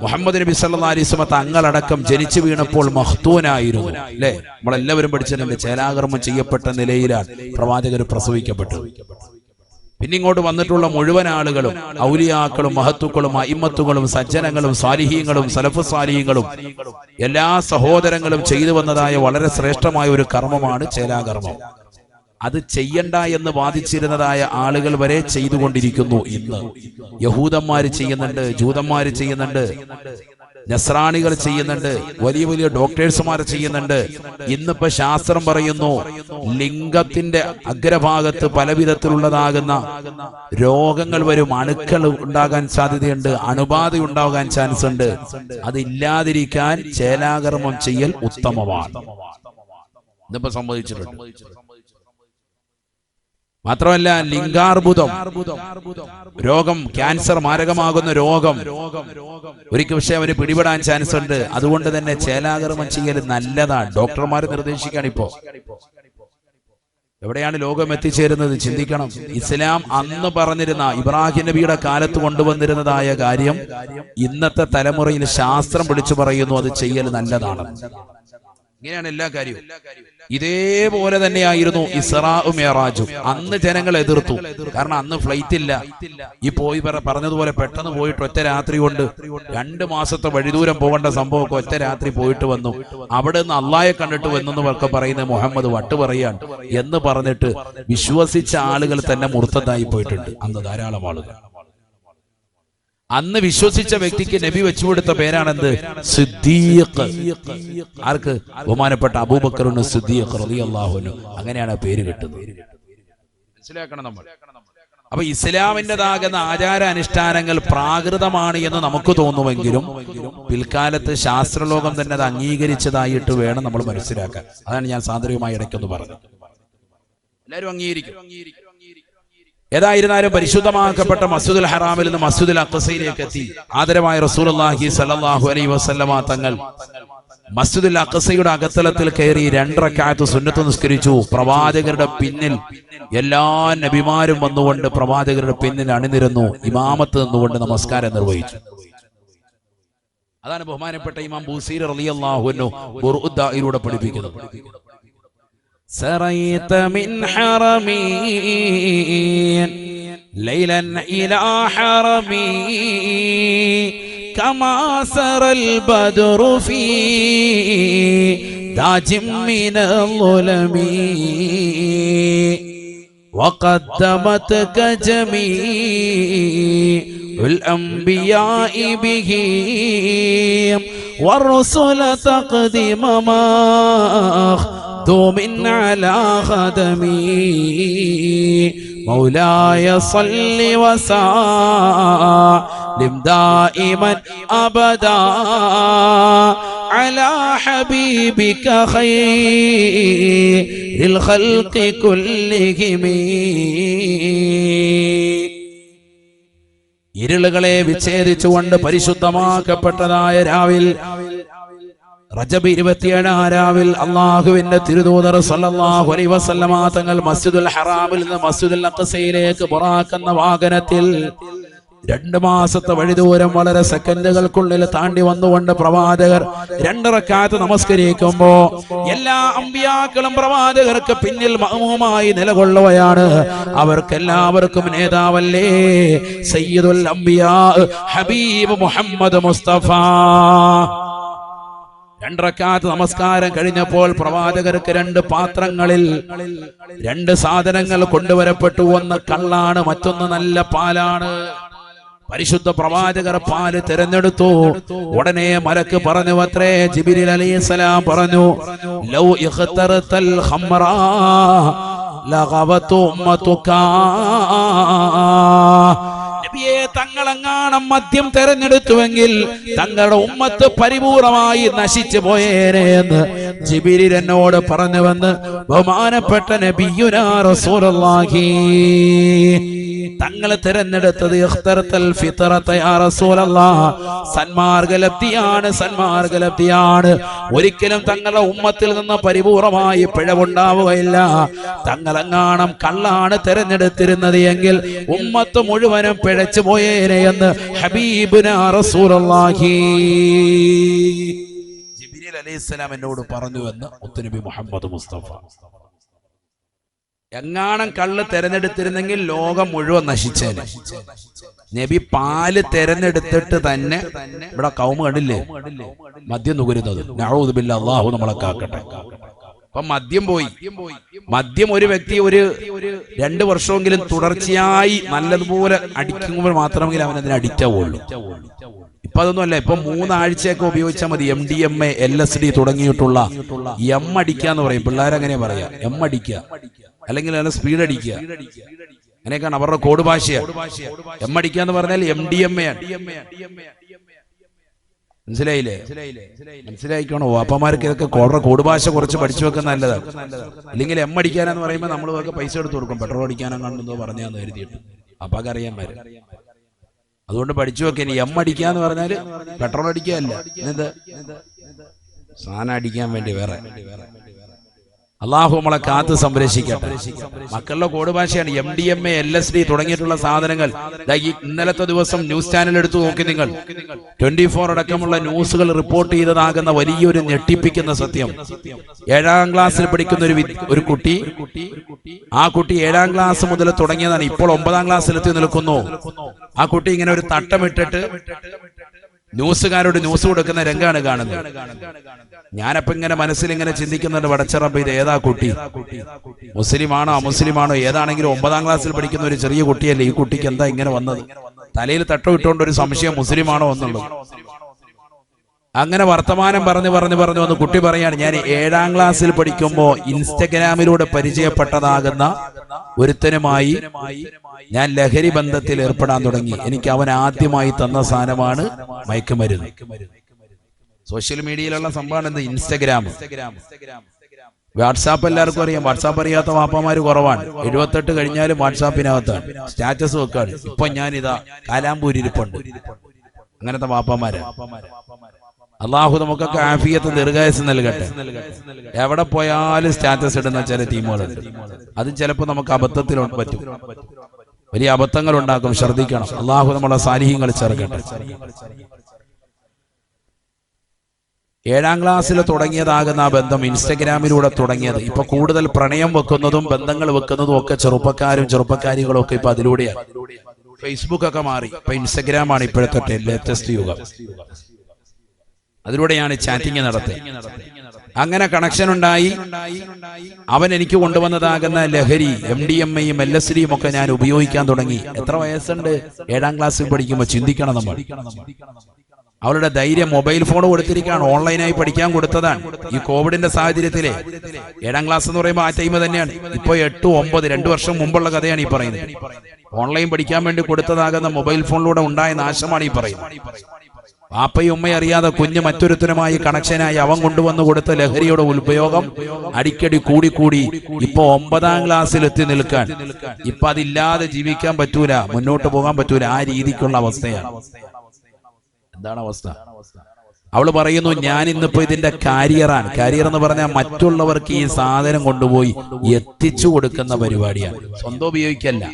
മുഹമ്മദ് നബി സല്ലല്ലാഹു അലൈഹി വസല്ലം തങ്ങളടക്കം ജനിച്ചു വീണപ്പോൾ മഖ്തൂനായിരുന്നു. അല്ലെ? നമ്മളെല്ലാവരും പഠിച്ചിട്ടുണ്ട്. ചേലാകർമ്മം ചെയ്യപ്പെട്ട നിലയിലാണ് പ്രവാചകർ പ്രസവിക്കപ്പെട്ടത്. പിന്നെ ഇങ്ങോട്ട് വന്നിട്ടുള്ള മുഴുവൻ ആളുകളും ഔലിയാക്കളും മഹത്തുക്കളും അയിമ്മത്തുകളും സജ്ജനങ്ങളും സാലിഹീങ്ങളും സലഫ് സാലിഹീങ്ങളും എല്ലാ സഹോദരങ്ങളും ചെയ്തു വന്നതായ വളരെ ശ്രേഷ്ഠമായ ഒരു കർമ്മമാണ് ചേലാകർമ്മം. അത് ചെയ്യണ്ട എന്ന് വാദിച്ചിരുന്നതായ ആളുകൾ വരെ ചെയ്തുകൊണ്ടിരിക്കുന്നു. ഇന്ന് യഹൂദന്മാര് ചെയ്യുന്നുണ്ട്, ജൂതന്മാര് ചെയ്യുന്നുണ്ട്, നസ്രാണികൾ ചെയ്യുന്നുണ്ട്, വലിയ വലിയ ഡോക്ടേഴ്സുമാർ ചെയ്യുന്നുണ്ട്. ഇന്നിപ്പോ ശാസ്ത്രം പറയുന്നു ലിംഗത്തിന്റെ അഗ്രഭാഗത്ത് പലവിധത്തിലുള്ളതാകുന്ന രോഗങ്ങൾ വരും, അണുക്കൾ ഉണ്ടാകാൻ സാധ്യതയുണ്ട്, അണുബാധ ഉണ്ടാകാൻ ചാൻസ് ഉണ്ട്. അതില്ലാതിരിക്കാൻ ചേലാകർമ്മം ചെയ്യൽ ഉത്തമമാണ്. ഇന്നിപ്പോ സംഭവിച്ചിട്ടുണ്ട്. മാത്രമല്ല ലിംഗാർബുദം രോഗം, ക്യാൻസർ മാരകമാകുന്ന രോഗം ഒരിക്കൽ പക്ഷേ അവന് പിടിപെടാൻ ചാൻസ് ഉണ്ട്. അതുകൊണ്ട് തന്നെ ചേലാകർമ്മം ചെയ്യൽ നല്ലതാണ്. ഡോക്ടർമാർ നിർദ്ദേശിക്കുകയാണ്. ഇപ്പോ എവിടെയാണ് ലോകം എത്തിച്ചേരുന്നത് ചിന്തിക്കണം. ഇസ്ലാം അന്ന് പറഞ്ഞിരുന്ന ഇബ്രാഹിം നബിയുടെ കാലത്ത് കൊണ്ടുവന്നിരുന്നതായ കാര്യം ഇന്നത്തെ തലമുറയിൽ ശാസ്ത്രം വിളിച്ചു പറയുന്നു അത് ചെയ്യൽ നല്ലതാണ്. ഇങ്ങനെയാണ് എല്ലാ കാര്യവും. ഇതേപോലെ തന്നെയായിരുന്നു ഇസ്രാഉം മിഅ്റാജും. അന്ന് ജനങ്ങൾ എതിർത്തു, കാരണം അന്ന് ഫ്ലൈറ്റ് ഇല്ല. ഈ പോയി പറഞ്ഞതുപോലെ പെട്ടെന്ന് പോയിട്ട് ഒറ്റ രാത്രി കൊണ്ട് 2 മാസത്തെ വഴിദൂരം പോകേണ്ട സംഭവമൊക്കെ ഒറ്റ രാത്രി പോയിട്ട് വന്നു. അവിടെ നിന്ന് അള്ളാഹയെ കണ്ടിട്ട് വന്നെന്നൊക്കെ പറയുന്നത് മുഹമ്മദ് വട്ട് പറയാണ് എന്ന് പറഞ്ഞിട്ട് വിശ്വസിച്ച ആളുകൾ തന്നെ മുർത്തദായി പോയിട്ടുണ്ട്. അന്ന് ധാരാളം ആളുകൾ. അന്ന് വിശ്വസിച്ച വ്യക്തിക്ക് നബി വെച്ചുകൊടുത്ത പേരാണെന്ത്? സിദ്ദീഖ്. ആർക്ക്? ബഹുമാനപ്പെട്ട അബൂബക്കർ സിദ്ദീഖ് റളിയല്ലാഹു അൻഹു. അങ്ങനെയാണ് ആ പേര് കിട്ടുന്നത്. മനസ്സിലാക്കണം നമ്മൾ. അപ്പൊ ഇസ്ലാമിൻ്റെതാകുന്ന ആചാര അനുഷ്ഠാനങ്ങൾ പ്രാകൃതമാണ് എന്ന് നമുക്ക് തോന്നുമെങ്കിലും പിൽക്കാലത്ത് ശാസ്ത്രലോകം തന്നെ അത് അംഗീകരിച്ചതായിട്ട് വേണം നമ്മൾ മനസ്സിലാക്കാൻ. അതാണ് ഞാൻ സാന്ദർഭികമായി ഇടയ്ക്കൊന്ന് പറഞ്ഞത്. എല്ലാവരും അംഗീകരിക്കും. ഏതായിരുന്നാലും പരിശുദ്ധമാക്കപ്പെട്ട മസ്ജിദുൽ ഹറാമിൽ നിന്ന് മസ്ജിദുൽ അഖ്സയിലേക്ക് എത്തി. ആദരവായ റസൂലുള്ളാഹി സ്വല്ലല്ലാഹു അലൈഹി വസല്ലമ തങ്ങൾ മസ്ജിദുൽ അഖ്സയുടെ അകത്തളത്തിൽ കയറി 2 റക്അത്ത് സുന്നത്ത് നിസ്കരിച്ചു. പ്രവാചകരുടെ പിന്നിൽ എല്ലാ നബിമാരും വന്നുകൊണ്ട് പ്രവാചകരുടെ പിന്നിൽ അണിനിരന്നു. ഇമാമത്ത് നിന്നുകൊണ്ട് നമസ്കാരം നിർവഹിച്ചു. അതാണ് ബഹുമാനപ്പെട്ട ഇമാം ബൂസീരി റളിയല്ലാഹു അൻഹു ബുർദയിലൂടെ പഠിപ്പിക്കുന്നത്. سريت من حرمي ليلا إلى حرمي كما سرى البدر في داج من الظلم وقدمتك جميع الأنبياء به والرسل تقدم من على خدمي مولاي صل وسلم دائما أبدا على حبيبك خير الخلق كلهم. ഇരുളുകളെ വിച്ഛേദിച്ചുകൊണ്ട് പരിശുദ്ധമാക്കപ്പെട്ടതായ രാവിൽ റജബ് 27 രാവിൽ അള്ളാഹുവിന്റെ തിരുദൂതർ സല്ലല്ലാഹു അലൈഹി വസല്ലമ തങ്ങൾ മസ്ജിദുൽ ഹറാമിൽ നിന്ന് മസ്ജിദുൽ അഖ്സയിലേക്ക് ബുറാഖെന്ന വാഹനത്തിൽ 2 മാസത്തെ വഴിദൂരം വളരെ സെക്കൻഡുകൾക്കുള്ളിൽ താണ്ടി വന്നുകൊണ്ട് പ്രവാചകർ 2 റക്അത്ത് നമസ്കരിക്കുമ്പോ എല്ലാ അമ്പിയാക്കളും പ്രവാചകർക്ക് പിന്നിൽ മഅ്മൂമായി നിലകൊള്ളുകയാണ്. അവർക്കെല്ലാവർക്കും നേതാവല്ലേ സയ്യിദുൽ അംബിയാ ഹബീബ് മുഹമ്മദ് മുസ്തഫ. 2 റക്അത്ത് നമസ്കാരം കഴിഞ്ഞപ്പോൾ പ്രവാചകർക്ക് 2 പാത്രങ്ങളിൽ 2 സാധനങ്ങൾ കൊണ്ടുവരപ്പെട്ടു. ഒന്ന് കള്ളാണ്, മറ്റൊന്ന് നല്ല പാലാണ്. പരിശുദ്ധ പ്രവാചകർ പാല് തിരഞ്ഞെടുത്തു. ഉടനെ മലക്ക് പറഞ്ഞു അത്രേ, ജിബ്രീൽ അലൈഹിസ്സലാം പറഞ്ഞു, ലൗ ഇഖ്തറതൽ ഖംറാ ലഗവതു ഉമ്മതുക. നബിയെ, തങ്ങളെങ്ങാണം മദ്യം തെരഞ്ഞെടുത്തുവെങ്കിൽ തങ്ങളുടെ ഉമ്മത്ത് പരിപൂർണമായി നശിച്ചു പോയേനെ എന്ന് ജിബ്രീൽ എന്നോട് പറഞ്ഞുവെന്ന് ബഹുമാനപ്പെട്ട നബിയുനാ റസൂലുള്ളാഹി. തങ്ങൾ തിരഞ്ഞെടുത്തത് ഇഖ്തറതൽ ഫിത്രത യാ റസൂലല്ലാഹ്, സന്മാർഗ്ഗലബ്ധിയാണ്, സന്മാർഗ്ഗലബ്ധിയാണ്. ഒരിക്കലും തങ്ങളുടെ ഉമ്മത്തിൽ നിന്ന് പരിപൂർണമായി പിഴവുണ്ടാവുകയില്ല. തങ്ങളെങ്ങാണം കള്ളാണ് തിരഞ്ഞെടുത്തിരുന്നത് എങ്കിൽ ഉമ്മത്ത് മുഴുവനും പിഴച്ചു പോയേനെ എന്ന് ഹബീബുനാ റസൂലുള്ളാഹി ജിബ്രീൽ അലൈഹിസ്സലാം എന്നോട് പറഞ്ഞു എന്ന് മുത്തുനബി മുഹമ്മദ് മുസ്തഫ. എങ്ങാണം കള്ള് തെരഞ്ഞെടുത്തിരുന്നെങ്കിൽ ലോകം മുഴുവൻ നശിച്ചേനെ. നബി പാല് തെരഞ്ഞെടുത്തിട്ട് തന്നെ ഇവിടെ കൗമ കണ്ടില്ലേ മദ്യം നുകരുന്നത്. നഊദു ബില്ലാഹ്, അല്ലാഹു നമ്മളെ കാക്കട്ടെ. അപ്പൊ മദ്യം പോയി. മദ്യം ഒരു വ്യക്തി ഒരു 2 വർഷമെങ്കിലും തുടർച്ചയായി നല്ലതുപോലെ അടിക്കുമ്പോൾ മാത്രമെങ്കിലും അവൻ അതിന് അഡിക്റ്റ് ആവുള്ളൂ. ഇപ്പൊ അതൊന്നുമല്ല. ഇപ്പൊ 3 ആഴ്ചയൊക്കെ ഉപയോഗിച്ചാൽ മതി. MDMA LSD തുടങ്ങിയിട്ടുള്ള എം അടിക്കാന്ന് പറയും പിള്ളേരങ്ങനെ പറയാ. എം അടിക്കുക അല്ലെങ്കിൽ നല്ല സ്പീഡ് അടിക്കുക, അങ്ങനെയൊക്കെയാണ് അവരുടെ കോഡ് ഭാഷയാണ്. എം അടിക്കുക എന്ന് പറഞ്ഞാൽ MDMA ആണ്. മനസ്സിലായില്ലേ? മനസ്സിലായിക്കോണോ? വാപ്പമാർക്ക് ഇതൊക്കെ കോഡ് ഭാഷ കുറച്ച് പഠിച്ചു വെക്കുന്ന നല്ലതാണ്. അല്ലെങ്കിൽ എം അടിക്കാനെന്ന് പറയുമ്പോൾ നമ്മൾ പൈസ എടുത്ത് കൊടുക്കും. പെട്രോൾ അടിക്കാനോ കാണുന്നതോ പറഞ്ഞാന്ന് കരുതിയിട്ട് അപ്പൊക്കെ അറിയാൻ വരും. അതുകൊണ്ട് പഠിച്ചു വെക്കുക. ഇനി എം അടിക്കാന്ന് പറഞ്ഞാല് പെട്രോൾ അടിക്കുകയല്ല, എന്ത് സാധനം അടിക്കാൻ വേണ്ടി വേറെ. അള്ളാഹു നമ്മളെ കാത്ത് സംരക്ഷിക്കട്ടെ. മക്കളുടെ കോഡ് ഭാഷയാണ് MDMA LSD തുടങ്ങിയിട്ടുള്ള സാധനങ്ങൾ. ഇന്നലത്തെ ദിവസം ന്യൂസ് ചാനൽ എടുത്തു നോക്കി നിങ്ങൾ. 24 അടക്കമുള്ള ന്യൂസുകൾ റിപ്പോർട്ട് ചെയ്തതാകുന്ന വലിയൊരു ഞെട്ടിപ്പിക്കുന്ന സത്യം. 7ാം ക്ലാസ്സിൽ പഠിക്കുന്ന ഒരു കുട്ടി, ആ കുട്ടി 7ാം ക്ലാസ് മുതൽ തുടങ്ങിയതാണ്. ഇപ്പോൾ 9ാം ക്ലാസ്സിലെത്തി നിൽക്കുന്നു. ആ കുട്ടി ഇങ്ങനെ ഒരു തട്ടമിട്ടിട്ട് ന്യൂസുകാരോട് ന്യൂസ് കൊടുക്കുന്ന രംഗാണ് കാണുന്നത്. ഞാനപ്പോ ഇങ്ങനെ മനസ്സിൽ ഇങ്ങനെ ചിന്തിക്കുന്നുണ്ട്, പടച്ചറബ്ബ് ഇത് ഏതാ കുട്ടി? മുസ്ലിമാണോ അമുസ്ലിമാണോ ഏതാണെങ്കിലും 9ാം ക്ലാസ്സിൽ പഠിക്കുന്ന ഒരു ചെറിയ കുട്ടിയല്ലേ. ഈ കുട്ടിക്ക് എന്താ ഇങ്ങനെ വന്നത്? തലയിൽ തട്ടമിട്ടുകൊണ്ട് ഒരു സംശയം മുസ്ലിമാണോ എന്നുള്ളത്. അങ്ങനെ വർത്തമാനം പറഞ്ഞു വന്ന് കുട്ടി പറയാണ്, ഞാൻ 7ാം ക്ലാസ്സിൽ പഠിക്കുമ്പോ ഇൻസ്റ്റഗ്രാമിലൂടെ പരിചയപ്പെട്ടതാകുന്ന ഒരുത്തനുമായി ഞാൻ ലഹരി ബന്ധത്തിൽ ഏർപ്പെടാൻ തുടങ്ങി. എനിക്ക് അവൻ ആദ്യമായി തന്ന സാധനമാണ് മയക്കുമരുന്ന്. സോഷ്യൽ മീഡിയയിലുള്ള സംഭവമാണ് എന്ത്? ഇൻസ്റ്റഗ്രാം. വാട്സാപ്പ് എല്ലാവർക്കും അറിയാം. വാട്സാപ്പ് അറിയാത്ത വാപ്പമാര് കുറവാണ്. 78 കഴിഞ്ഞാലും വാട്സാപ്പിനകത്താണ് സ്റ്റാറ്റസ് വെക്കാണ്. ഇപ്പൊ ഞാനിതാ കാലാമ്പൂരിരിപ്പുണ്ട്. അങ്ങനത്തെ വാപ്പമാര്. അള്ളാഹു നമുക്കൊക്കെ ആഫിയത്ത് ദീർഘായുസ്സ് നൽകട്ടെ. എവിടെ പോയാലും സ്റ്റാറ്റസ് ഇടുന്ന ചില ടീമുകളുണ്ട്. അതും ചിലപ്പോൾ നമുക്ക് അബദ്ധത്തിൽ പറ്റും, വലിയ അബദ്ധങ്ങൾ ഉണ്ടാക്കും. ശ്രദ്ധിക്കണം. അള്ളാഹു നമ്മളെ സാലിഹ്യങ്ങൾ ചേർക്കട്ടെ. 7ാം ക്ലാസ്സിൽ തുടങ്ങിയതാകുന്ന ആ ബന്ധം ഇൻസ്റ്റഗ്രാമിലൂടെ തുടങ്ങിയത്. ഇപ്പൊ കൂടുതൽ പ്രണയം വെക്കുന്നതും ബന്ധങ്ങൾ വെക്കുന്നതും ഒക്കെ ചെറുപ്പക്കാരികളും ഒക്കെ ഇപ്പൊ അതിലൂടെയാണ്. ഫേസ്ബുക്ക് ഒക്കെ മാറി, ഇപ്പൊ ഇൻസ്റ്റഗ്രാമാണ് ഇപ്പോഴത്തെ ലേറ്റസ്റ്റ് യുഗം. അതിലൂടെയാണ് ചാറ്റിംഗ് നടത്തി. അങ്ങനെ കണക്ഷൻ ഉണ്ടായി. അവൻ എനിക്ക് കൊണ്ടുവന്നതാകുന്ന ലഹരി MDMAയും LSDയും ഒക്കെ ഞാൻ ഉപയോഗിക്കാൻ തുടങ്ങി. എത്ര വയസ്സുണ്ട്? 7ാം ക്ലാസ്സിൽ പഠിക്കുമ്പോൾ. ചിന്തിക്കണം നമ്മൾ. അവളുടെ ധൈര്യം മൊബൈൽ ഫോൺ കൊടുത്തിരിക്കുകയാണ്, ഓൺലൈനായി പഠിക്കാൻ കൊടുത്തതാണ്. ഈ കോവിഡിന്റെ സാഹചര്യത്തിലെ 7ാം ക്ലാസ് എന്ന് പറയുമ്പോൾ ആ ടൈം തന്നെയാണ്. ഇപ്പൊ 8, 9 2 വർഷം മുമ്പുള്ള കഥയാണ് ഈ പറയുന്നത്. ഓൺലൈൻ പഠിക്കാൻ വേണ്ടി കൊടുത്തതാകുന്ന മൊബൈൽ ഫോണിലൂടെ ഉണ്ടായ നാശമാണ് ഈ പറയുന്നത്. വാപ്പയും ഉമ്മയും അറിയാതെ കുഞ്ഞ് മറ്റൊരുത്തനുമായി കണക്ഷനായി അവൻ കൊണ്ടുവന്നു കൊടുത്ത ലഹരിയുടെ ഉപയോഗം അടിക്കടി കൂടി ഇപ്പൊ 9ാം ക്ലാസ്സിൽ എത്തി നിൽക്കാൻ. ഇപ്പൊ അതില്ലാതെ ജീവിക്കാൻ പറ്റൂല, മുന്നോട്ട് പോകാൻ പറ്റൂല. ആ രീതിക്കുള്ള അവസ്ഥയാണ്. എന്താണ് അവസ്ഥ? അവള് പറയുന്നു, ഞാൻ ഇന്നിപ്പോ ഇതിന്റെ കാരിയറാണ്. കാരിയർ എന്ന് പറഞ്ഞാൽ മറ്റുള്ളവർക്ക് ഈ സാധനം കൊണ്ടുപോയി എത്തിച്ചു കൊടുക്കുന്ന പരിപാടിയാണ്, സ്വന്തം ഉപയോഗിക്കല്ല.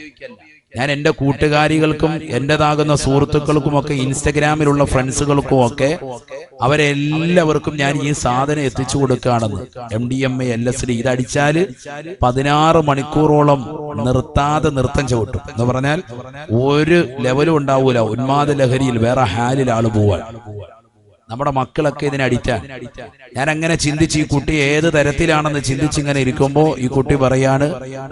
ഞാൻ എൻ്റെ കൂട്ടുകാരികൾക്കും എന്റേതാകുന്ന സുഹൃത്തുക്കൾക്കും ഒക്കെ, ഇൻസ്റ്റഗ്രാമിലുള്ള ഫ്രണ്ട്സുകൾക്കും ഒക്കെ, അവരെല്ലാവർക്കും ഞാൻ ഈ സാധനം എത്തിച്ചു കൊടുക്കുകയാണെന്ന്. MDMA LSD ഇതടിച്ചാല് 16 മണിക്കൂറോളം നിർത്താതെ നൃത്തം ചവിട്ടും എന്ന് പറഞ്ഞാൽ ഒരു ലെവലും ഉണ്ടാവൂല. ഉന്മാദ ലഹരിയിൽ വേറെ ഹാലിൽ ആള് പോവാൻ. നമ്മുടെ മക്കളൊക്കെ ഇതിനെ അടിറ്റാൻ. ഞാൻ അങ്ങനെ ചിന്തിച്ച് ഈ കുട്ടി ഏത് തരത്തിലാണെന്ന് ചിന്തിച്ചിങ്ങനെ ഇരിക്കുമ്പോ ഈ കുട്ടി പറയാണ്,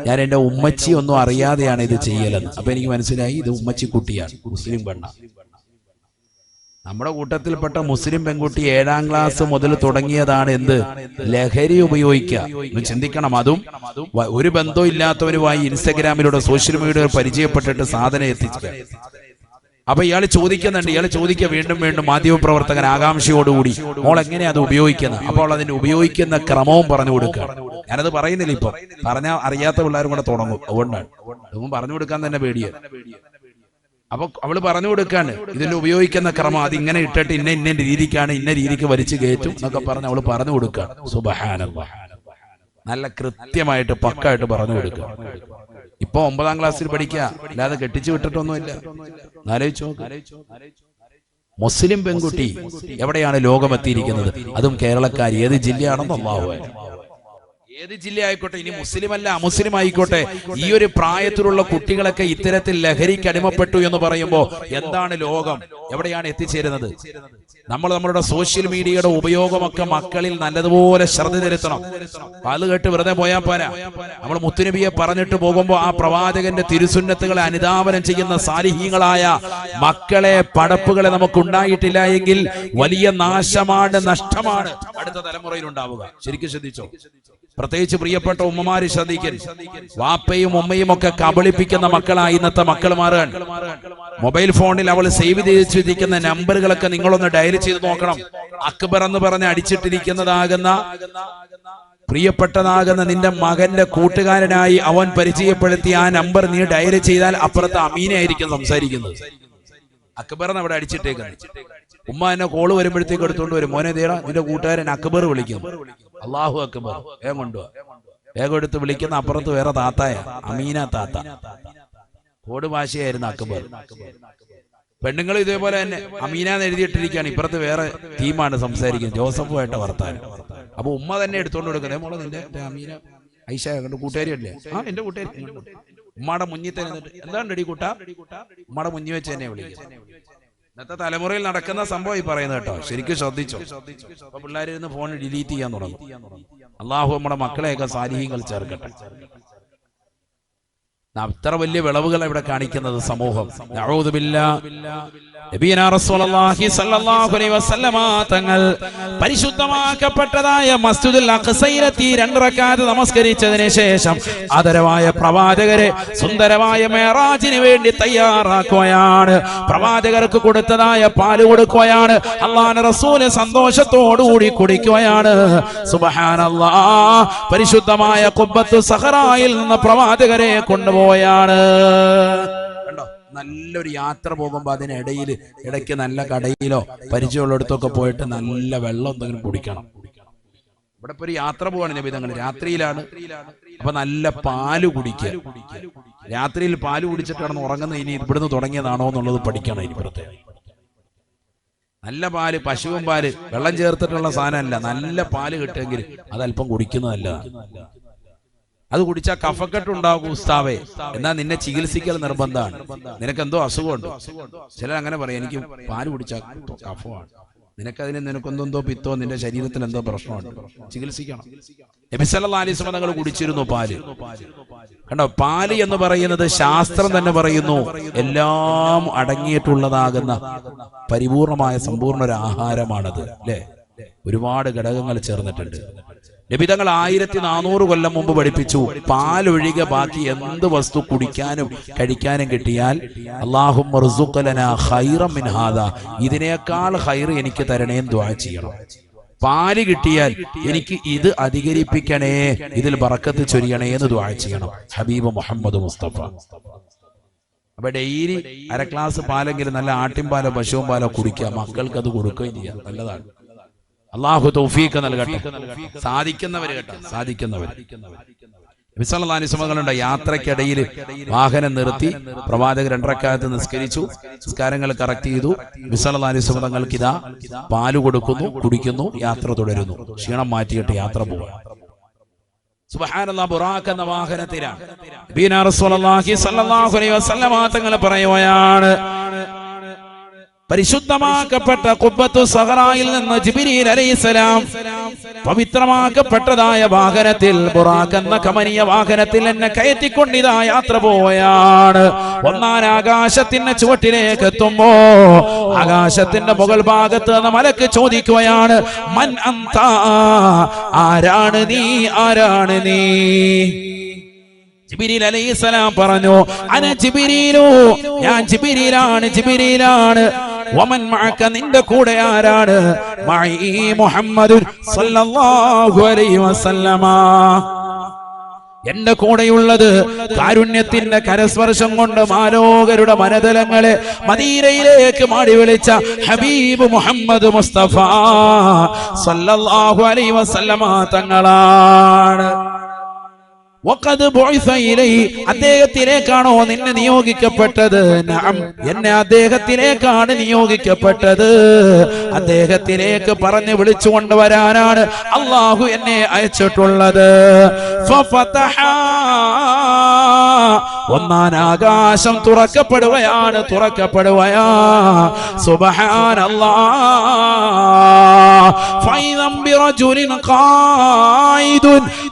ഞാൻ എന്റെ ഉമ്മച്ചി ഒന്നും അറിയാതെയാണ് ഇത് ചെയ്യലെന്ന്. അപ്പൊ എനിക്ക് മനസ്സിലായി ഇത് ഉമ്മച്ചി കുട്ടിയാണ്, മുസ്ലിം പെണ്ണ. നമ്മുടെ കൂട്ടത്തിൽപ്പെട്ട മുസ്ലിം പെൺകുട്ടി 7ാം ക്ലാസ് മുതൽ തുടങ്ങിയതാണ് എന്ത്? ലഹരി ഉപയോഗിക്കുക. ചിന്തിക്കണം. അതും ഒരു ബന്ധവും ഇല്ലാത്തവരുമായി ഇൻസ്റ്റഗ്രാമിലൂടെ സോഷ്യൽ മീഡിയ പരിചയപ്പെട്ടിട്ട് സാധനം എത്തിക്കുക. അപ്പൊ ഇയാൾ ചോദിക്കുന്നുണ്ട്, ഇയാൾ ചോദിക്കുക വീണ്ടും വീണ്ടും, മാധ്യമപ്രവർത്തകൻ ആകാംക്ഷയോടുകൂടി, മോൾ എങ്ങനെയാ അത് ഉപയോഗിക്കുന്നത്? അപ്പോൾ അതിന്റെ ഉപയോഗിക്കുന്ന ക്രമവും പറഞ്ഞു കൊടുക്കുക. ഞാനത് പറയുന്നില്ല, ഇപ്പൊ പറഞ്ഞാൽ അറിയാത്ത പിള്ളേരും കൂടെ തുടങ്ങും. അതുകൊണ്ടാണ് ഇതൊന്നും പറഞ്ഞു കൊടുക്കാൻ തന്നെ പേടിയാണ്. അപ്പൊ അവള് പറഞ്ഞു കൊടുക്കാണ് ഇതിൽ ഉപയോഗിക്കുന്ന ക്രമം, അതിങ്ങനെ ഇട്ടിട്ട് ഇന്ന രീതിക്കാണ്, ഇന്ന രീതിക്ക് വലിച്ചു കയറ്റും എന്നൊക്കെ പറഞ്ഞ് അവള് പറഞ്ഞു കൊടുക്കാണ്. സുബ്ഹാനല്ലാഹ്. നല്ല കൃത്യമായിട്ട് പക്കായിട്ട് പറഞ്ഞു കൊടുക്കുക. ഇപ്പൊ 9ാം ക്ലാസ്സിൽ പഠിക്കുക, അല്ലാതെ കെട്ടിച്ചു വിട്ടിട്ടൊന്നുമില്ല. ആലോചിച്ചോ, മുസ്ലിം പെൺകുട്ടി എവിടെയാണ് ലോകമെത്തിയിരിക്കുന്നത്? അതും കേരളക്കാരി. ഏത് ജില്ലയാണെന്ന് അല്ലാഹു അഅലം. ഏത് ജില്ല ആയിക്കോട്ടെ, ഇനി മുസ്ലിം അല്ല അമുസ്ലിം ആയിക്കോട്ടെ, ഈ ഒരു പ്രായത്തിലുള്ള കുട്ടികളൊക്കെ ഇത്തരത്തിൽ ലഹരിക്ക് അടിമപ്പെട്ടു എന്ന് പറയുമ്പോൾ എന്താണ് ലോകം, എവിടെയാണ് എത്തിച്ചേരുന്നത്? നമ്മൾ നമ്മളുടെ സോഷ്യൽ മീഡിയയുടെ ഉപയോഗമൊക്കെ മക്കളിൽ നല്ലതുപോലെ ശ്രദ്ധ ചെലുത്തണം. അത് കേട്ട് വെറുതെ പോയാൽ പോരാ. നമ്മൾ മുത്തുനബിയെ പറഞ്ഞിട്ട് പോകുമ്പോൾ ആ പ്രവാചകന്റെ തിരുസുന്നത്തുകളെ അനുധാവനം ചെയ്യുന്ന സാലിഹീങ്ങളായ മക്കളെ, പടപ്പുകളെ നമുക്ക് ഉണ്ടായിട്ടില്ല എങ്കിൽ വലിയ നാശമാണ്, നഷ്ടമാണ് അടുത്ത തലമുറയിൽ ഉണ്ടാവുക. ശരിക്കും ശ്രദ്ധിച്ചോ. പ്രത്യേകിച്ച് പ്രിയപ്പെട്ട ഉമ്മമാര് ശ്രദ്ധിക്കൽ. വാപ്പയും ഉമ്മയും ഒക്കെ കബളിപ്പിക്കുന്ന മക്കളായി ഇന്നത്തെ മക്കൾ മാറാൻ. മൊബൈൽ ഫോണിൽ അവൾ സേവ് ചെയ്തിരിക്കുന്ന നമ്പറുകളൊക്കെ നിങ്ങളൊന്ന് ഡയൽ ചെയ്ത് നോക്കണം. അക്ബർ എന്ന് പറഞ്ഞ് അടിച്ചിട്ടിരിക്കുന്നതാകുന്ന, പ്രിയപ്പെട്ടതാകുന്ന നിന്റെ മകന്റെ കൂട്ടുകാരനായി അവൻ പരിചയപ്പെടുത്തിയ ആ നമ്പർ നീ ഡയൽ ചെയ്താൽ അപ്പുറത്ത് അമീനായിരിക്കും സംസാരിക്കുന്നത്. അക്ബർ അവിടെ അടിച്ചിട്ടേക്കുന്നത്. ഉമ്മ എന്നെ കോള് വരുമ്പോഴത്തേക്ക് എടുത്തോണ്ട് വരും, മോനെ ദേടാ നിന്റെ കൂട്ടുകാരൻ അക്ബർ വിളിക്കുന്നു. അല്ലാഹു അക്ബർ, വേഗം കൊണ്ടുപോവാ. വേഗം എടുത്ത് വിളിക്കുന്ന അപ്പുറത്ത് വേറെ താത്തായ അമീന താത്ത. കോഡ് ഭാഷയായിരുന്നു അക്ബർ. പെണ്ണുങ്ങൾ ഇതേപോലെ തന്നെ അമീന എന്ന് എഴുതിയിട്ടിരിക്കുകയാണ്, ഇപ്പുറത്ത് വേറെ ടീമാണ് സംസാരിക്കുന്നത്, ജോസഫുമായിട്ട് വർത്താനം. അപ്പൊ ഉമ്മ തന്നെ എടുത്തോണ്ട് കൊടുക്കുന്നത്, മോളെ നിന്റെ അമീന ഐഷ കണ്ട് കൂട്ടുകാരി അല്ലേ? ആ എന്റെ കൂട്ടുകാരി. ഉമ്മയുടെ മുന്നിൽ തന്നെ എന്താണ് ഡി കൂട്ടാ, ഉമ്മയുടെ മുന്നിൽ വെച്ച് തന്നെ വിളിക്കുന്നത്. ഇന്നത്തെ തലമുറയിൽ നടക്കുന്ന സംഭവം ഈ പറയുന്നത് കേട്ടോ, ശരിക്കും ശ്രദ്ധിച്ചോ. അപ്പൊ പിള്ളേരിന്ന് ഫോൺ ഡിലീറ്റ് ചെയ്യാൻ തുടങ്ങും. അള്ളാഹു നമ്മുടെ മക്കളെയൊക്കെ സാലിഹീങ്ങൾ ചേർക്കട്ടെ. അത്ര വലിയ വിളവുകൾ ഇവിടെ കാണിക്കുന്നത് സമൂഹം. നഊദു ബില്ലാഹ്. നബിയനാ റസൂലുള്ളാഹി സ്വല്ലല്ലാഹു അലൈഹി വസല്ലമ തങ്ങൾ പരിശുദ്ധമാക്കപ്പെട്ടതായ മസ്ജിദുൽ അഖ്സയിലെത്തി 2 റക്അത്ത് നമസ്കരിച്ചതിന് ശേഷം ആദരവായ പ്രവാചകരെ സുന്ദരമായ മിഅ്റാജിന് വേണ്ടി തയ്യാറാക്കുകയാണ്. പ്രവാചകർക്ക് കൊടുത്തതായ പാല് കൊടുക്കുകയാണ്. അല്ലാഹുവിന്റെ റസൂൽ സന്തോഷത്തോടുകൂടി കുടിക്കുകയാണ്. സുബ്ഹാനല്ലാഹ്. പരിശുദ്ധമായ ഖുബ്ബത്തു സഹറായിൽ നിന്ന് പ്രവാചകരെ കൊണ്ടുപോയാണ്. നല്ലൊരു യാത്ര പോകുമ്പോ അതിനിടയിൽ ഇടയ്ക്ക് നല്ല കടയിലോ പരിചയമുള്ളിടത്തൊക്കെ പോയിട്ട് നല്ല വെള്ളം എന്തെങ്കിലും കുടിക്കണം. ഇവിടെ ഇപ്പൊ ഒരു യാത്ര പോവാണ് നബി തങ്ങൾ, രാത്രിയിലാണ്. അപ്പൊ നല്ല പാല് കുടിക്കുക. രാത്രിയിൽ പാല് കുടിച്ചിട്ട് കിടന്ന് ഉറങ്ങുന്ന ഇനി ഇവിടുന്ന് തുടങ്ങിയതാണോ എന്നുള്ളത് പഠിക്കണം. ഇനി പ്രത്യേകം നല്ല പാല്, പശുവും പാല്, വെള്ളം ചേർത്തിട്ടുള്ള സാധനമല്ല, നല്ല പാല് കിട്ടുമെങ്കിൽ അതല്പം കുടിക്കുന്നതല്ല. അത് കുടിച്ചാൽ കഫക്കെട്ടുണ്ടാകും ഉസ്താവേ, എന്നാൽ നിന്നെ ചികിത്സിക്കൽ നിർബന്ധമാണ്. നിനക്ക് എന്തോ അസുഖമുണ്ട്. ചിലർ അങ്ങനെ പറയും, എനിക്ക് പാല് കുടിച്ചാൽ കഫമാണ്. നിനക്കൊന്നെന്തോ പിത്തോ നിന്റെ ശരീരത്തിൽ എന്തോ പ്രശ്നമുണ്ട്, ചികിത്സിക്കണം. നബി സല്ലല്ലാഹു അലൈഹി വസല്ലം തങ്ങൾ കുടിച്ചിരുന്നു പാല്. കണ്ടോ, പാല് എന്ന് പറയുന്നത് ശാസ്ത്രം തന്നെ പറയുന്നു എല്ലാം അടങ്ങിയിട്ടുള്ളതാകുന്ന പരിപൂർണമായ സമ്പൂർണ്ണ ഒരു ആഹാരമാണത്, അല്ലേ? ഒരുപാട് ഘടകങ്ങൾ ചേർന്നിട്ടുണ്ട്. നബി തങ്ങൾ 1400 കൊല്ലം മുമ്പ് പഠിപ്പിച്ചു, പാലൊഴികെ ബാക്കി എന്ത് വസ്തു കുടിക്കാനും കഴിക്കാനും കിട്ടിയാൽ അല്ലാഹുമ്മ ർസുഖ്ലനാ ഖൈറൻ മിൻ ഹാദാ, ഇതിനേക്കാൾ ഖൈർ എനിക്ക് തരണേന്ന് ദുആ ചെയ്യണം. പാല് കിട്ടിയാൽ എനിക്ക് ഇത് അധികരിപ്പിക്കണേ, ഇതിൽ ബറക്കത്ത് ചൊരിയണേ എന്ന് ദുആ ചെയ്യണം ഹബീബ് മുഹമ്മദ് മുസ്തഫ. അപ്പൊ ഡെയിലി 1/2 ഗ്ലാസ് പാലെങ്കിലും നല്ല ആട്ടിൻപാലോ പശുവും പാലോ കുടിക്കുക, മക്കൾക്ക് അത് കൊടുക്കുകയും ചെയ്യാം, നല്ലതാണ്. അള്ളാഹു തൗഫീഖ് നൽകട്ടെ. സാധിക്കുന്നവര് കേട്ടോ, സാധിക്കുന്നവര്. നബി സല്ലല്ലാഹു അലൈഹി വസല്ലം യാത്രക്കിടയിൽ വാഹനം നിർത്തി പ്രവാചകർ 2 റക്അത്ത് നിസ്കരിച്ചു, നിസ്കാരങ്ങൾ കറക്റ്റ് ചെയ്തു. നബി സല്ലല്ലാഹു അലൈഹി വസല്ലം തങ്ങൾക്ക് ഇതാ പാല് കൊടുക്കുന്നു, കുടിക്കുന്നു, യാത്ര തുടരുന്നു. ക്ഷീണം മാറ്റിയിട്ട് യാത്ര പോവുക. സുബ്ഹാനല്ലാഹ്, ബുറാഖ് എന്ന വാഹനത്തിലാണ് നബിയുനാ റസൂലുള്ളാഹി സ്വല്ലല്ലാഹു അലൈഹി വസല്ലം തങ്ങൾ പറയുകയാണ്, പരിശുദ്ധമാക്കപ്പെട്ട ഖുബ്ബത്തു സഹറായിൽ നിന്ന് ജിബ്രീൽ അലൈഹിസ്സലാം പവിത്രമാക്കപ്പെട്ടതായ വാഹനത്തിൽ, ബുറാഖ് എന്ന കമനീയ വാഹനത്തിൽ എന്നെ കയറ്റിക്കൊണ്ടിതാ യാത്ര പോവുകയാണ്. ഒന്നാം ആകാശത്തിന്റെ ചുവട്ടിലേക്ക് എത്തുമ്പോ ആകാശത്തിന്റെ മുകൾ ഭാഗത്ത് നിന്ന് മലക്ക് ചോദിക്കുകയാണ്, മൻ അന്ത, ആരാണ് നീ, ആരാണ് നീ? ജിബ്രീൽ അലൈഹിസ്സലാം പറഞ്ഞു, അന ജിബ്രീലു, ഞാൻ ജിബ്രീലാണ്, ജിബ്രീലാണ്. വമൻ മഅക, നിന്റെ കൂടെ ആരാണ്? മഈ മുഹമ്മദുൻ സല്ലല്ലാഹു അലൈഹി വസല്ലമ, എന്റെ കൂടെയുള്ളത് കാരുണ്യത്തിന്റെ കരസ്പർശം കൊണ്ട് മാലോകരുടെ മനതലങ്ങളെ മദീനയിലേക്ക് മാടി വിളിച്ച ഹബീബ് മുഹമ്മദ് മുസ്തഫ സല്ലല്ലാഹു അലൈഹി വസല്ലമ തങ്ങളാണ്. അദ്ദേഹത്തിലേക്കാണോ നിന്നെ നിയോഗിക്കപ്പെട്ടത്? നഅം, എന്നെ അദ്ദേഹത്തിലേക്കാണ് നിയോഗിക്കപ്പെട്ടത്. അദ്ദേഹത്തിലേക്ക് പറഞ്ഞു വിളിച്ചു കൊണ്ടുവരാനാണ് അള്ളാഹു എന്നെ അയച്ചിട്ടുള്ളത്. ഒന്നാം ആകാശം തുറക്കപ്പെടുകയാണ്, തുറക്കപ്പെടുകയാ. സുബ്ഹാനല്ലാഹ്,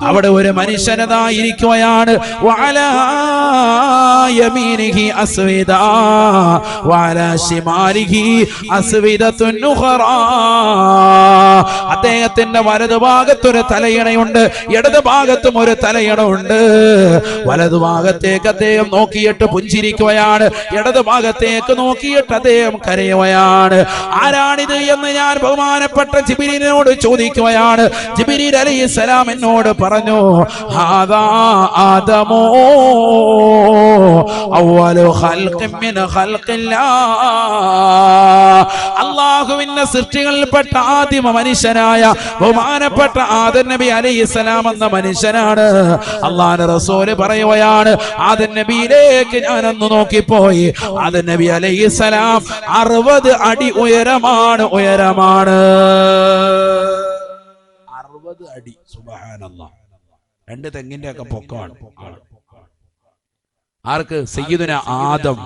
അവിടെ ഒരു മനുഷ്യനതായിരിക്കുകയാണ്. അദ്ദേഹത്തിന്റെ വലതുഭാഗത്തൊരു തലയിണയുണ്ട്, ഇടതു ഭാഗത്തും ഒരു തലയിണ ഉണ്ട്. വലതുഭാഗത്തേക്ക് അദ്ദേഹം നോക്കിയിട്ട് പുഞ്ചിരിക്കുകയാണ്, ഇടതു ഭാഗത്തേക്ക് നോക്കിയിട്ട് അദ്ദേഹം കരയുകയാണ്. ആരാണിത് എന്ന് ഞാൻ ബഹുമാനപ്പെട്ട ജിബ്രീലിനോട് ചോദിക്കുകയാണ്. ജിബ്രീൽ അലൈഹിസ്സലാം എന്നോട് പറഞ്ഞു, ഹാദാ ആദമോ അവ്വലു ഖൽഖിൻ മിൻ ഖൽഖില്ലാഹ്, അല്ലാഹുവിന്റെ സൃഷ്ടികളിൽപ്പെട്ട ആദിമ മനുഷ്യനായ ബഹുമാനപ്പെട്ട ആദം നബി അലൈഹിസ്സലാം എന്ന മനുഷ്യനാണ്. അല്ലാഹുവിന്റെ റസൂല് പറയുകയാണ്, ആദം നബിയിലേക്ക് ഞാനൊന്ന് നോക്കിപ്പോയി. ആദം നബി അലൈഹിസ്സലാം 60 അടി ഉയരമാണ്, ഉയരമാണ് 60 അടി. സുബ്ഹാനല്ലാഹ്, 2 തെങ്ങിന്റെ ഒക്കെ പൊക്കമാണ്. ആർക്ക്? സയ്യിദുന ആദം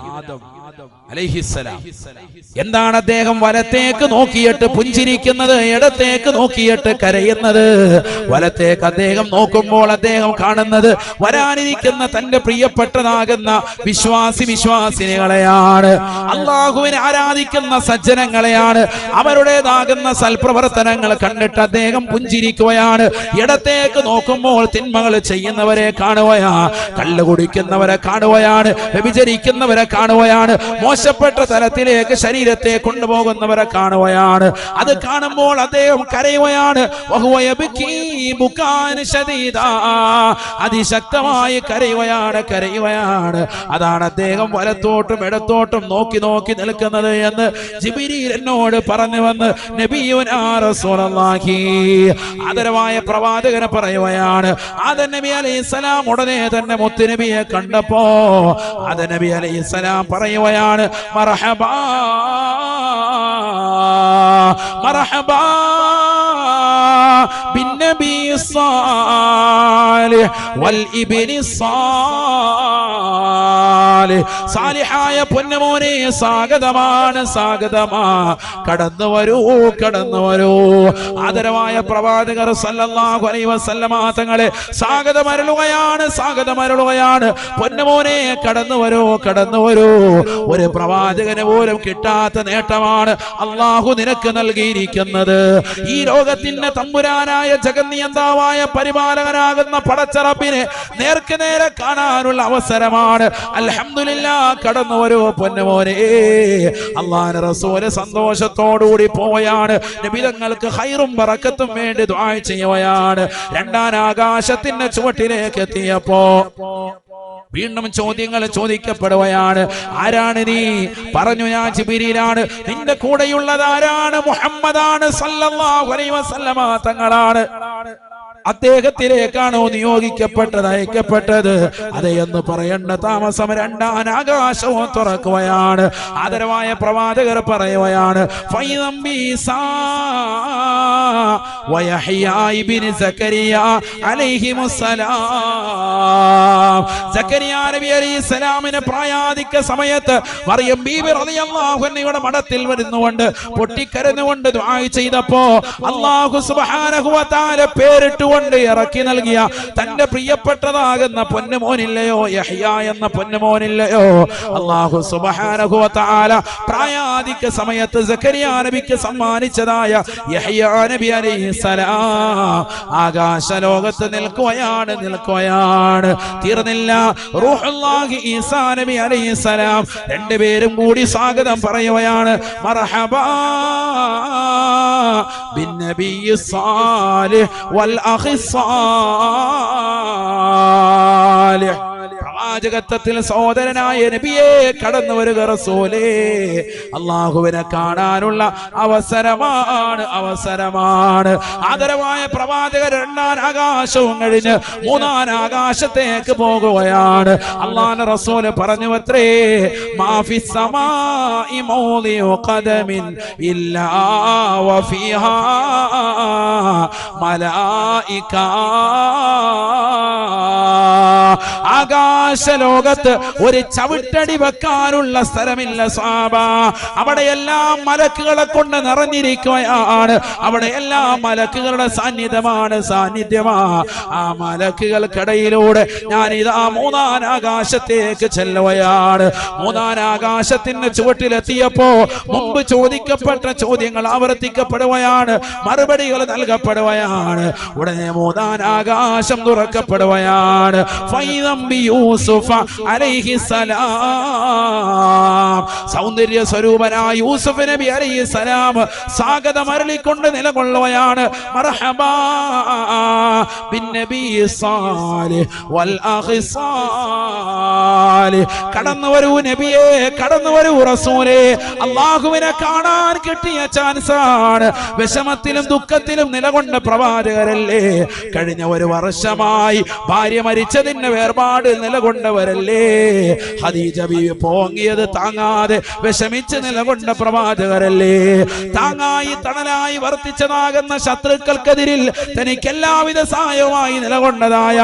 അലൈഹിസ്സലാം. എന്താണ് അദ്ദേഹം വലത്തേക്ക് നോക്കിയിട്ട് പുഞ്ചിരിക്കുന്നത്, ഇടത്തേക്ക് നോക്കിയിട്ട് കരയുന്നത്? വലത്തേക്ക് അദ്ദേഹം നോക്കുമ്പോൾ അദ്ദേഹം കാണുന്നത് വരാനിരിക്കുന്ന തന്റെ പ്രിയപ്പെട്ടതാകുന്ന വിശ്വാസിനികളെയാണ്, അള്ളാഹുവിനെ ആരാധിക്കുന്ന സജ്ജനങ്ങളെയാണ്. അവരുടേതാകുന്ന സൽപ്രവർത്തനങ്ങൾ കണ്ടിട്ട് അദ്ദേഹം പുഞ്ചിരിക്കുകയാണ്. ഇടത്തേക്ക് നോക്കുമ്പോൾ തിന്മകൾ ചെയ്യുന്നവരെ കാണുകയാ, കള്ള് കുടിക്കുന്നവരെ കാണുകയാണ്, വ്യഭിചരിക്കുന്നവരെ കാണുകയാണ്, മോശപ്പെട്ട തലത്തിലേക്ക് ശരീരത്തെ കൊണ്ടുപോകുന്നവരെ കാണുകയാണ്. അത് കാണുമ്പോൾ അദ്ദേഹം കരയുകയാണ്. അതിശക്തമായി കരയുകയാണ്. അതാണ് അദ്ദേഹം വലത്തോട്ടും ഇടത്തോട്ടും നോക്കി നോക്കി നിൽക്കുന്നത് എന്ന് ജിബ്രീൽ എന്നോട് പറഞ്ഞു വന്ന് നബിയുനാ റസൂലുള്ളാഹി, ആദരവായ പ്രവാചകനെ പറയുകയാണ്. ആദം നബി അലൈഹിസ്സലാം ഉടനെ തന്നെ മുത്തുനബിയെ കണ്ടപ്പോ ആദം നബി അലൈഹിസ്സലാം പറയുകയാണ്, മർഹബാ മർഹബാ ബിൻ ബിന്നബി സാലിഹ് വൽ ഇബ്നി സാലിഹ്. സാലിഹായ പൊന്നുമോനെ സ്വാഗതമാണ്, സ്വാഗതമാ, കടന്നു വരൂ, കടന്നു വരൂ. ആദരവായ പ്രവാചകർ സല്ലല്ലാഹു അലൈഹി വസല്ലമ തങ്ങളെ സ്വാഗതമരുളുകയാണ്, സ്വാഗതമരുളുകയാണ്. പൊന്നുമോനെ കടന്നു വരൂ, കടന്നു വരൂ. ഒരു പ്രവാചകന് പോലും കിട്ടാത്ത നേട്ടമാണ് അള്ളാഹു നിനക്ക് നൽകിയിരിക്കുന്നത്. ഈ ലോകത്തിന്റെ തമ്പുരാനായ ജഗന്നിയന്താവായ പരിപാലകനാകുന്ന പടച്ച റബ്ബിനെ നേർക്ക് നേരെ കാണാനുള്ള അവസരമാണ്. അൽഹംദുലില്ലാഹ്, കടന്നു വരൂ പൊന്നുമോനെ. അല്ലാഹുവിന്റെ റസൂല് സന്തോഷത്തോടുകൂടി പോവുകയാണ്. നബി തങ്ങൾക്ക് ഖൈറും ബറക്കത്തും വേണ്ടി ദുആ ചെയ്യുകയാണ്. രണ്ടാം ആകാശത്തിന്റെ ചുവട്ടിലേക്ക് എത്തിയപ്പോ വീണ്ടും ചോദ്യങ്ങൾ ചോദിക്കപ്പെടുകയാണ്. ആരാണ് നീ? പറഞ്ഞു, ഞാൻ ജിബ്രീലാണ്. നിന്റെ കൂടെയുള്ളത് ആരാണ്? മുഹമ്മദാണ് സല്ലല്ലാഹു അലൈഹി വസല്ലമ തങ്ങളാണ്. അദ്ദേഹത്തിലേക്കാണോ നിയോഗിക്കപ്പെട്ടത്, അയക്കപ്പെട്ടത്? അതെ എന്ന് പറയേണ്ട താമസം രണ്ടാം ആകാശവും തുറക്കുകയാണ്. ആദരവായ പ്രവാചകർ പറയുകയാണ്, സലാമിന് പ്രായാധിക്യ സമയത്ത് മറിയം ബീബി റളിയല്ലാഹു അൻഹയുടെ മഠത്തിൽ വരുന്നുകൊണ്ട് പൊട്ടിക്കരഞ്ഞുകൊണ്ട് ദുആ ചെയ്തപ്പോ അല്ലാഹു സുബ്ഹാനഹു വ തആല പേരിട്ടു കൊണ്ട് ഇറക്കി നൽകിയ തന്റെ പ്രിയപ്പെട്ടതാകുന്ന പൊന്നുമോനില്ലയോ, യഹ്യ എന്ന പൊന്നുമോനില്ലയോ? അല്ലാഹു സുബ്ഹാനഹു വ തആല പ്രായാധിക്യ സമയത്ത് സക്കരിയ നബിക്ക് സമ്മാനിച്ചതായ യഹ്യ നബി അലൈഹിസ്സലാം ആകാശ ലോകത്ത് നിൽക്കുകയാണ്, നിൽക്കുകയാണ്. തീർന്നില്ല. റൂഹുല്ലാഹി ഈസാ നബി അലൈഹിസ്സലാം രണ്ടുപേരും കൂടി സ്വാഗതം പറയുകയാണ്. മർഹബാ ബിന്നബി സാലിഹ് വൽ അഖി സാലിഹ്. പ്രവാചകത്വത്തിൽ സഹോദരനായ നബിയെ കടന്നു വരിക റസൂലേ. അള്ളാഹുവിനെ കാണാനുള്ള അവസരമാണ്, അവസരമാണ്. ആദരവായ പ്രവാചകർ രണ്ടാം ആകാശവും കഴിഞ്ഞ് മൂന്നാം ആകാശത്തേക്ക് പോകുകയാണ്. അള്ളാഹുവിന്റെ റസൂല് പറഞ്ഞു അത്രേ, മാഫി സമാഇ മൗദിഉ ഖദമിൻ ഇല്ലാ വഫീഹാ മലായിക. ആകാശ ലോകത്ത് ഒരു ചവിട്ടടി വെക്കാനുള്ള സ്ഥലമില്ല സാബ. അവിടെയെല്ലാം മലക്കുകളെ കൊണ്ട് നിറഞ്ഞിരിക്കുകയാണ്. അവിടെയെല്ലാം മലക്കുകളുടെ സാന്നിധ്യമാണ്, സാന്നിധ്യമാ. ആ മലക്കുകൾക്കിടയിലൂടെ ഞാൻ ഇതാ മൂന്നാം ആകാശത്തേക്ക് ചെല്ലുകയാണ്. മൂന്നാം ആകാശത്തിന്റെ ചുവട്ടിലെത്തിയപ്പോ മുമ്പ് ചോദിക്കപ്പെട്ട ചോദ്യങ്ങൾ ആവർത്തിക്കപ്പെടുകയാണ്, മറുപടികൾ നൽകപ്പെടുകയാണ്. ഉടനെ മൂന്നാം ആകാശം തുറക്കപ്പെടുകയാണ്. യൂസുഫ അലൈഹിസ്സലാം, സൗന്ദര്യ സ്വരൂപനായ യൂസുഫ് നബി അലൈഹിസ്സലാം സ്വാഗതം അരുളിക്കൊണ്ട് നിലകൊള്ളുകയാണ്. മർഹബാ ബിന്നബി സാലിഹ് വൽ അഖി സാലിഹ്. കടന്നു വരൂ നബിയേ, കടന്നു വരൂ റസൂലേ. അല്ലാഹുവിനെ കാണാൻ കിട്ടിയ ചാൻസാണ്. വിഷമത്തിലും ദുഃഖത്തിലും നിലകൊണ്ട പ്രവാചകരല്ലേ. കഴിഞ്ഞ ഒരു വർഷമായി ഭാര്യ മരിച്ചതിന് വേർപാട് നിലകൊണ്ടവരല്ലേ. ഖദീജ ബീവി പോങ്ങിയത് താങ്ങാതെ വിഷമിച്ച് നിലകൊണ്ട പ്രവാചകരല്ലേ. താങ്ങായി തണലായി വർത്തിച്ചതാകുന്ന ശത്രുക്കൾക്കെതിരിൽ തനിക്ക് എല്ലാവിധ സഹായവുമായി നിലകൊണ്ടതായ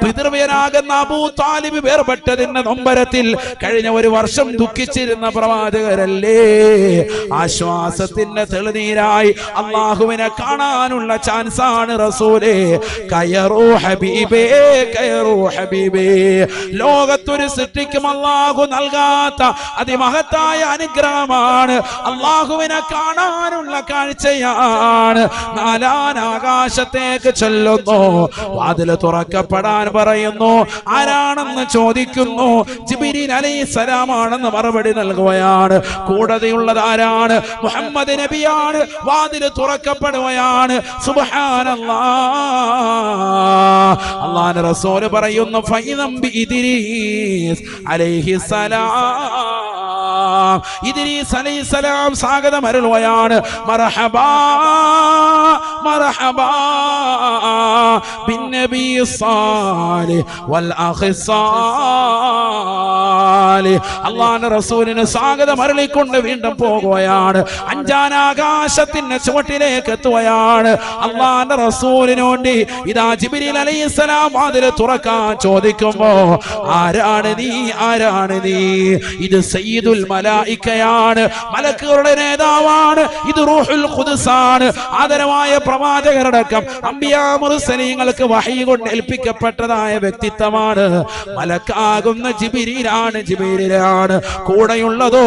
പിതൃവ്യനാകുന്ന അബൂ താലിബ് വേർപെട്ടതിന്റെ നൊമ്പരത്തിൽ കഴിഞ്ഞ ഒരു വർഷം ദുഃഖിച്ചിരുന്ന പ്രവാചകരല്ലേ. ആശ്വാസത്തിന്റെ തെളിനീരായി അള്ളാഹുവിനെ കാണാനുള്ള ചാൻസാണ് റസൂലേ. കയറൂ ഹബീബേ, കയറൂ ഹബീബേ. ലോകത്തൊരു സൃഷ്ടിക്കും അല്ലാഹു നൽകാത്ത അതിമഹത്തായ അനുഗ്രഹമാണ്. അല്ലാഹുവിനെ കാണാനുള്ള കാഴ്ചയാണ്. നാലാം ആകാശത്തേക്ക് ചെല്ലുന്നു. വാതിൽ തുറക്കപ്പെടാൻ പറയുന്നു. ആരാണെന്ന് ചോദിക്കുന്നു. ജിബ്രീൽ അലൈഹിസ്സലാമാണെന്ന് മറുപടി നൽകുകയാണ്. കൂടതയുള്ളത് ആരാണ്? മുഹമ്മദ് നബിയാണ്. വാതിൽ തുറക്കപ്പെടുകയാണ്. സുബ്ഹാനല്ലാഹ്. അല്ലാഹുവിന്റെ റസൂൽ പറയുന്നു, ഫൈദം ബി ഇദ്രീസ് അലൈഹിസ്സലാം. ഇദ്രീസ് അലൈഹിസ്സലാം സ്വാഗതം അരുളുകയാണ്. മർഹബാ മർഹബാ ബിന്നബി സാലിഹ് വൽ അഖി സാലിഹ്. സാലിഹ്. അല്ലാഹുവിന്റെ റസൂലിന് സ്വാഗതം അരുളിക്കൊണ്ട് വീണ്ടും പോകുകയാണ്. അഞ്ചാനാകാശത്തിന്റെ ചുവട്ടിലേക്ക് എത്തുകയാണ്. അല്ലാഹുവിന്റെ റസൂലിന് വേണ്ടി ഇതാ ജിബ്രീൽ അലൈഹിസ്സലാം വാതിൽ തുറക്കാൻ ചോദിക്കുമ്പോ ആരാണ് നീ, ആരാണ് നീ? ഇത് സയ്യിദുൽ മലായികയാണ്, മലക്കുകളുടെ നേതാവാണ്. ഇത് റൂഹുൽ ഖുദ്സാണ്, ആദരവായ പ്രവാചകരടക്കം അംബിയാ മുർസലീങ്ങൾക്ക് വഹയി കൊണ്ട് ഏൽപ്പിക്കപ്പെട്ടതായ വ്യക്തിത്വമാണ്. മലക്കാകുന്ന ജിബ്രീലാണ്, ജിബ്രീലാണ്. കൂടെയുള്ളതോ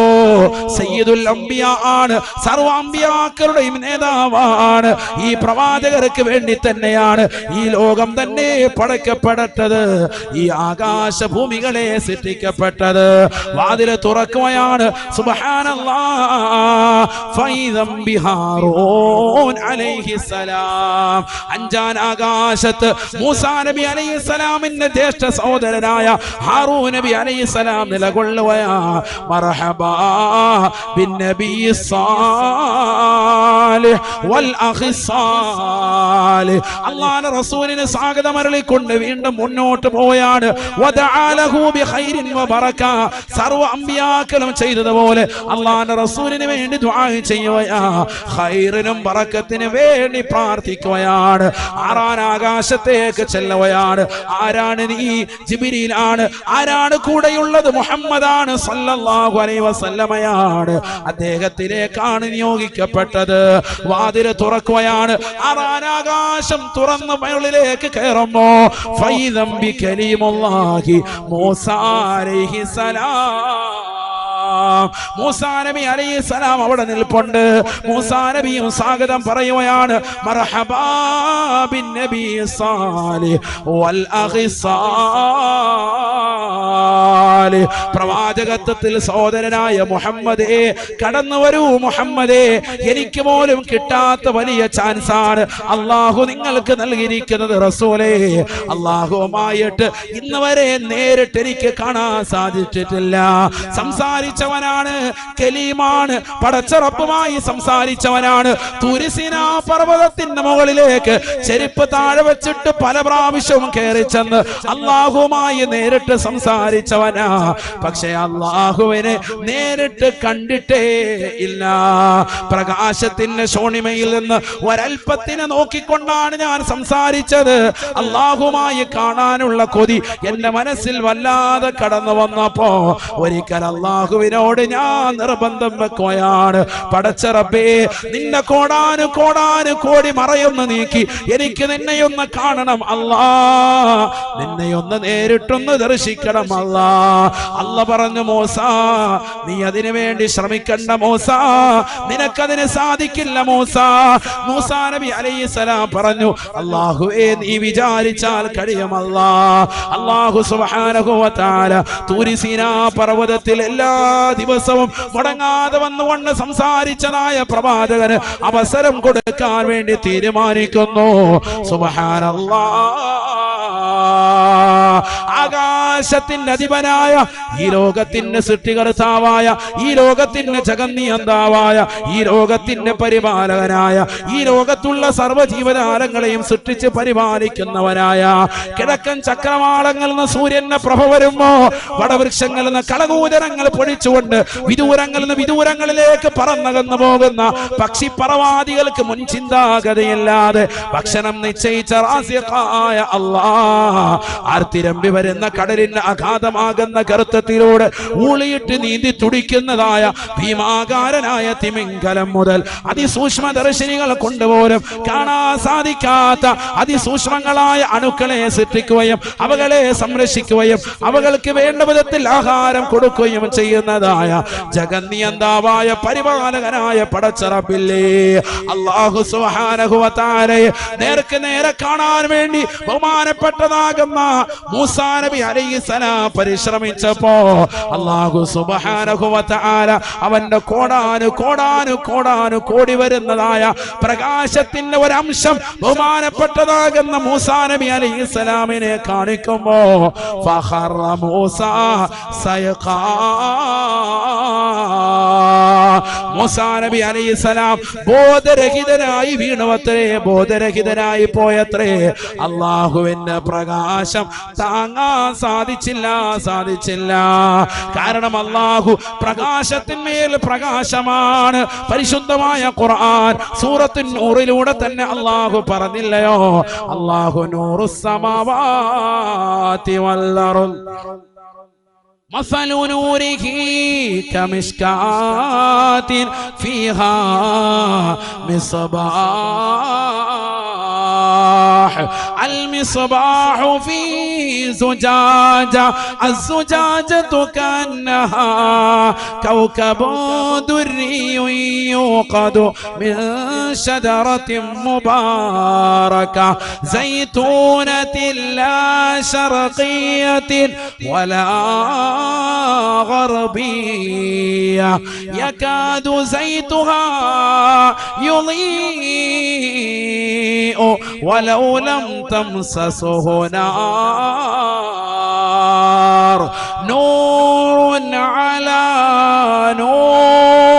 സയ്യിദുൽ അംബിയാ ആണ്, സർവ്വ അംബിയാക്കളുടെയും നേതാവാണ്. ഈ പ്രവാചകർക്ക് വേണ്ടി തന്നെയാണ് ഈ ലോകം തന്നെ പടക്കപ്പെടട്ടത്, ഈ ആകാശഭൂമികളെ സൃഷ്ടിക്കപ്പെട്ടത്. വാതില് തുറക്കുകയാണ്. സുബ്ഹാനല്ലാഹ്. ഫൈദം ബിഹാറൂൻ അലൈഹിസ്സലാം. അഞ്ചാൻ ആകാശത്ത് മൂസാ നബി അലൈഹിസ്സലാമിന്റെ ജ്യേഷ്ഠ സഹോദരനായ ഹാറൂൻ നബി അലൈഹിസ്സലാം നിലകൊള്ളുകയാ. മർഹബാ ബിൻ നബി സാലിഹ് വൽ അഖി സാലിഹ്. അല്ലാഹുവിന്റെ റസൂലിന് സ്വാഗതം അരുളിക്കൊണ്ട് വീണ്ടും മുന്നോട്ട് പോയാണ്. വദഅലഹു ബിഖൈരിൻ വബറക. സർവ്വ അംബിയാക്കളും ചെയ്തതുപോലെ അല്ലാഹുവിന്റെ റസൂലിന് വേണ്ടി ദുആ ചെയ്യുകയാ, ഖൈറിനും ബറക്കത്തിനും വേണ്ടി പ്രാർത്ഥിക്കുകയാണ്. ആറാൻ ആകാശത്തേക്ക് ചെല്ലുകയാണ്. ആരാണ് നീ? ജിബ്രീലാണ്. ആരാണ് കൂടെയുള്ളത്? മുഹമ്മദാണ് സല്ലല്ലാഹു അലൈഹി വസല്ലമയാണ്. അദ്ദേഹത്തിലേക്കാണ് നിയോഗിക്കപ്പെട്ടത്. വാതില് തുറക്കുകയാണ്. ആറാൻ ആകാശം തുറന്ന് മുകളിലേക്ക് കയറുമ്പോ ഫൈദം ബികലീമുല്ലാഹി മൂസാ അലൈഹിസ്സലാം. മൂസാ നബി അലൈഹിസ്സലാം അവിടെ നിൽപ്പുണ്ട്. മൂസാ നബിയും സ്വാഗതം പറയുകയാണ്. മർഹബാ ബിൻ നബി സാലിഹ് വൽ അഖി സാലിഹ്. പ്രവാചകത്വത്തിൽ സഹോദരനായ മുഹമ്മദേ, കടന്നു വരൂ മുഹമ്മദേ. എനിക്ക് പോലും കിട്ടാത്ത വലിയ ചാൻസാണ് അള്ളാഹു നിങ്ങൾക്ക് നൽകിയിരിക്കുന്നത് റസൂലേ. അള്ളാഹുവുമായിട്ട് ഇന്ന് വരെ നേരിട്ട് എനിക്ക് കാണാൻ സാധിച്ചിട്ടില്ല. സംസാരിച്ചവനാണ്, കലീമാണ്, പടച്ച റബ്ബുമായി സംസാരിച്ചവനാണ്. തുരിസിനാ പർവ്വതത്തിന്റെ മുകളിലേക്ക് ചെരുപ്പ് താഴെ വെച്ചിട്ട് പല പ്രാവശ്യവും കയറി ചെന്ന് അള്ളാഹുമായി നേരിട്ട് സംസാരിച്ചവനാ. പക്ഷെ അള്ളാഹുവിനെ നേരിട്ട് കണ്ടിട്ടേ ഇല്ല. പ്രകാശത്തിന്റെ ശോണിമയിൽ നിന്ന് ഒരൽപ്പത്തിനെ നോക്കിക്കൊണ്ടാണ് ഞാൻ സംസാരിച്ചത്. അള്ളാഹുമായി കാണാനുള്ള കൊതി എന്റെ മനസ്സിൽ വല്ലാതെ കടന്നു വന്നപ്പോ ഒരിക്കൽ അള്ളാഹുവിനോട് ഞാൻ നിർബന്ധം വെക്കുകയാണ്. പടച്ച റബ്ബേ, നിന്നെ കോടാനു കോടാനു കോടി മറയൊന്ന് നീക്കി എനിക്ക് നിന്നെയൊന്ന് കാണണം അല്ലാ, നിന്നെയൊന്ന് നേരിട്ടൊന്ന് ദർശിക്കണം അല്ലാ. അല്ല പറഞ്ഞു, മൂസാ നീ അതിനു വേണ്ടി ശ്രമിക്കണ്ട മൂസാ, നിനക്കതിന് സാധിക്കില്ല മൂസാ. മൂസാ നബി അലൈഹിസ്സലാം പറഞ്ഞു, അല്ലാഹുവേ നീ വിചാരിച്ചാൽ കഴിയുമല്ലാ. അല്ലാഹു സുബ്ഹാനഹു വ തആല തൂരി സീനാ പർവ്വതത്തിൽ എല്ലാ ദിവസവും മുടങ്ങാതെ വന്നുകൊണ്ട് സംസാരിച്ചതായ പ്രവാചകന് അവസരം കൊടുക്കാൻ വേണ്ടി തീരുമാനിക്കുന്നു. സുബ്ഹാനല്ലാഹ്. ആകാശത്തിന്റെ അധിപനായ, ഈ ലോകത്തിന്റെ സൃഷ്ടികർത്താവായ, ഈ ലോകത്തിന്റെ ജഗന്നിയന്താവായ, ഈ ലോകത്തിന്റെ പരിപാലകനായ, ഈ ലോകത്തുള്ള സർവ്വജീവജാലങ്ങളെയും സൃഷ്ടിച്ച് പരിപാലിക്കുന്നവനായ, കിഴക്കൻ ചക്രവാളങ്ങളിൽ നിന്ന് സൂര്യന്റെ പ്രഭ വരുമ്പോ വടവൃക്ഷങ്ങളിൽ നിന്ന് കളകൂചരങ്ങൾ പൊഴിച്ചുകൊണ്ട് വിദൂരങ്ങളിൽ നിന്ന് വിദൂരങ്ങളിലേക്ക് പറന്നകന്നു പോകുന്ന പക്ഷിപ്പറവാദികൾക്ക് മുൻ ചിന്താഗതിയില്ലാതെ ഭക്ഷണം നിശ്ചയിച്ച റാസിഖായ അല്ലാഹ് ആർത്തിരമ്പി വരുന്ന കടലിന്റെ അഗാധമാകുന്ന ഗർത്തത്തിലൂടെ ഊളിയിട്ട് നീന്തി തുടിക്കുന്നതായ ഭീമാകാരനായ തിമിംഗലം മുതൽ അതിസൂക്ഷ്മദർശിനികൾ കൊണ്ടുപോലും കാണാൻ സാധിക്കാത്ത അതിസൂക്ഷ്മങ്ങളായ അണുക്കളെ സൃഷ്ടിക്കുകയും അവകളെ സംരക്ഷിക്കുകയും അവകൾക്ക് വേണ്ട വിധത്തിൽ ആഹാരം കൊടുക്കുകയും ചെയ്യുന്നതായ ജഗന്നിയന്താവായ പരിപാലകനായ പടച്ച റബ്ബില്ലേ, അല്ലാഹു സുബ്ഹാനഹു വ തആലയെ നേർക്ക് നേരെ കാണാൻ വേണ്ടി ബഹുമാനപ്പെട്ടതാകുന്ന മൂസാ നബി അലൈഹിസ്സലാം പരിശ്രമിച്ചപ്പോ അല്ലാഹു സുബ്ഹാനഹു വ തആല അവന്റെ കോടാനു കോടാനു കോടാനു കോടി വരുന്നതായ പ്രകാശത്തിന്റെ ഒരംശം ബഹുമാനപ്പെട്ടതാകുന്ന മൂസാ നബി അലൈഹിസ്സലാമിനെ കാണിക്കുമ്പോ ഫഖറ മൂസാ സയഖാ മൂസാ നബി അലൈഹിസ്സലാം ബോധരഹിതനായി വീണുവത്രേ, ബോധരഹിതനായി പോയത്രേ. അള്ളാഹുവിന്റെ പ്രകാശം താങ്ങാൻ സാധിച്ചില്ല. കാരണം അള്ളാഹു പ്രകാശത്തിന്മേൽ പ്രകാശമാണ്. പരിശുദ്ധമായ ഖുർആൻ സൂറത്തുൻ നൂറിലൂടെ തന്നെ അള്ളാഹു പറഞ്ഞില്ലയോ, അള്ളാഹു നൂറുസ് സമാവാതി വൽ അർദ് مثل نوره كمشكاة فيها مصباح المصباح في زجاجة الزجاجة كأنها كوكب دري يوقد من شجرة مباركة زيتونة لا شرقية ولا غربية يكاد زيتها يضيء ولو لم تمسسه نار نور على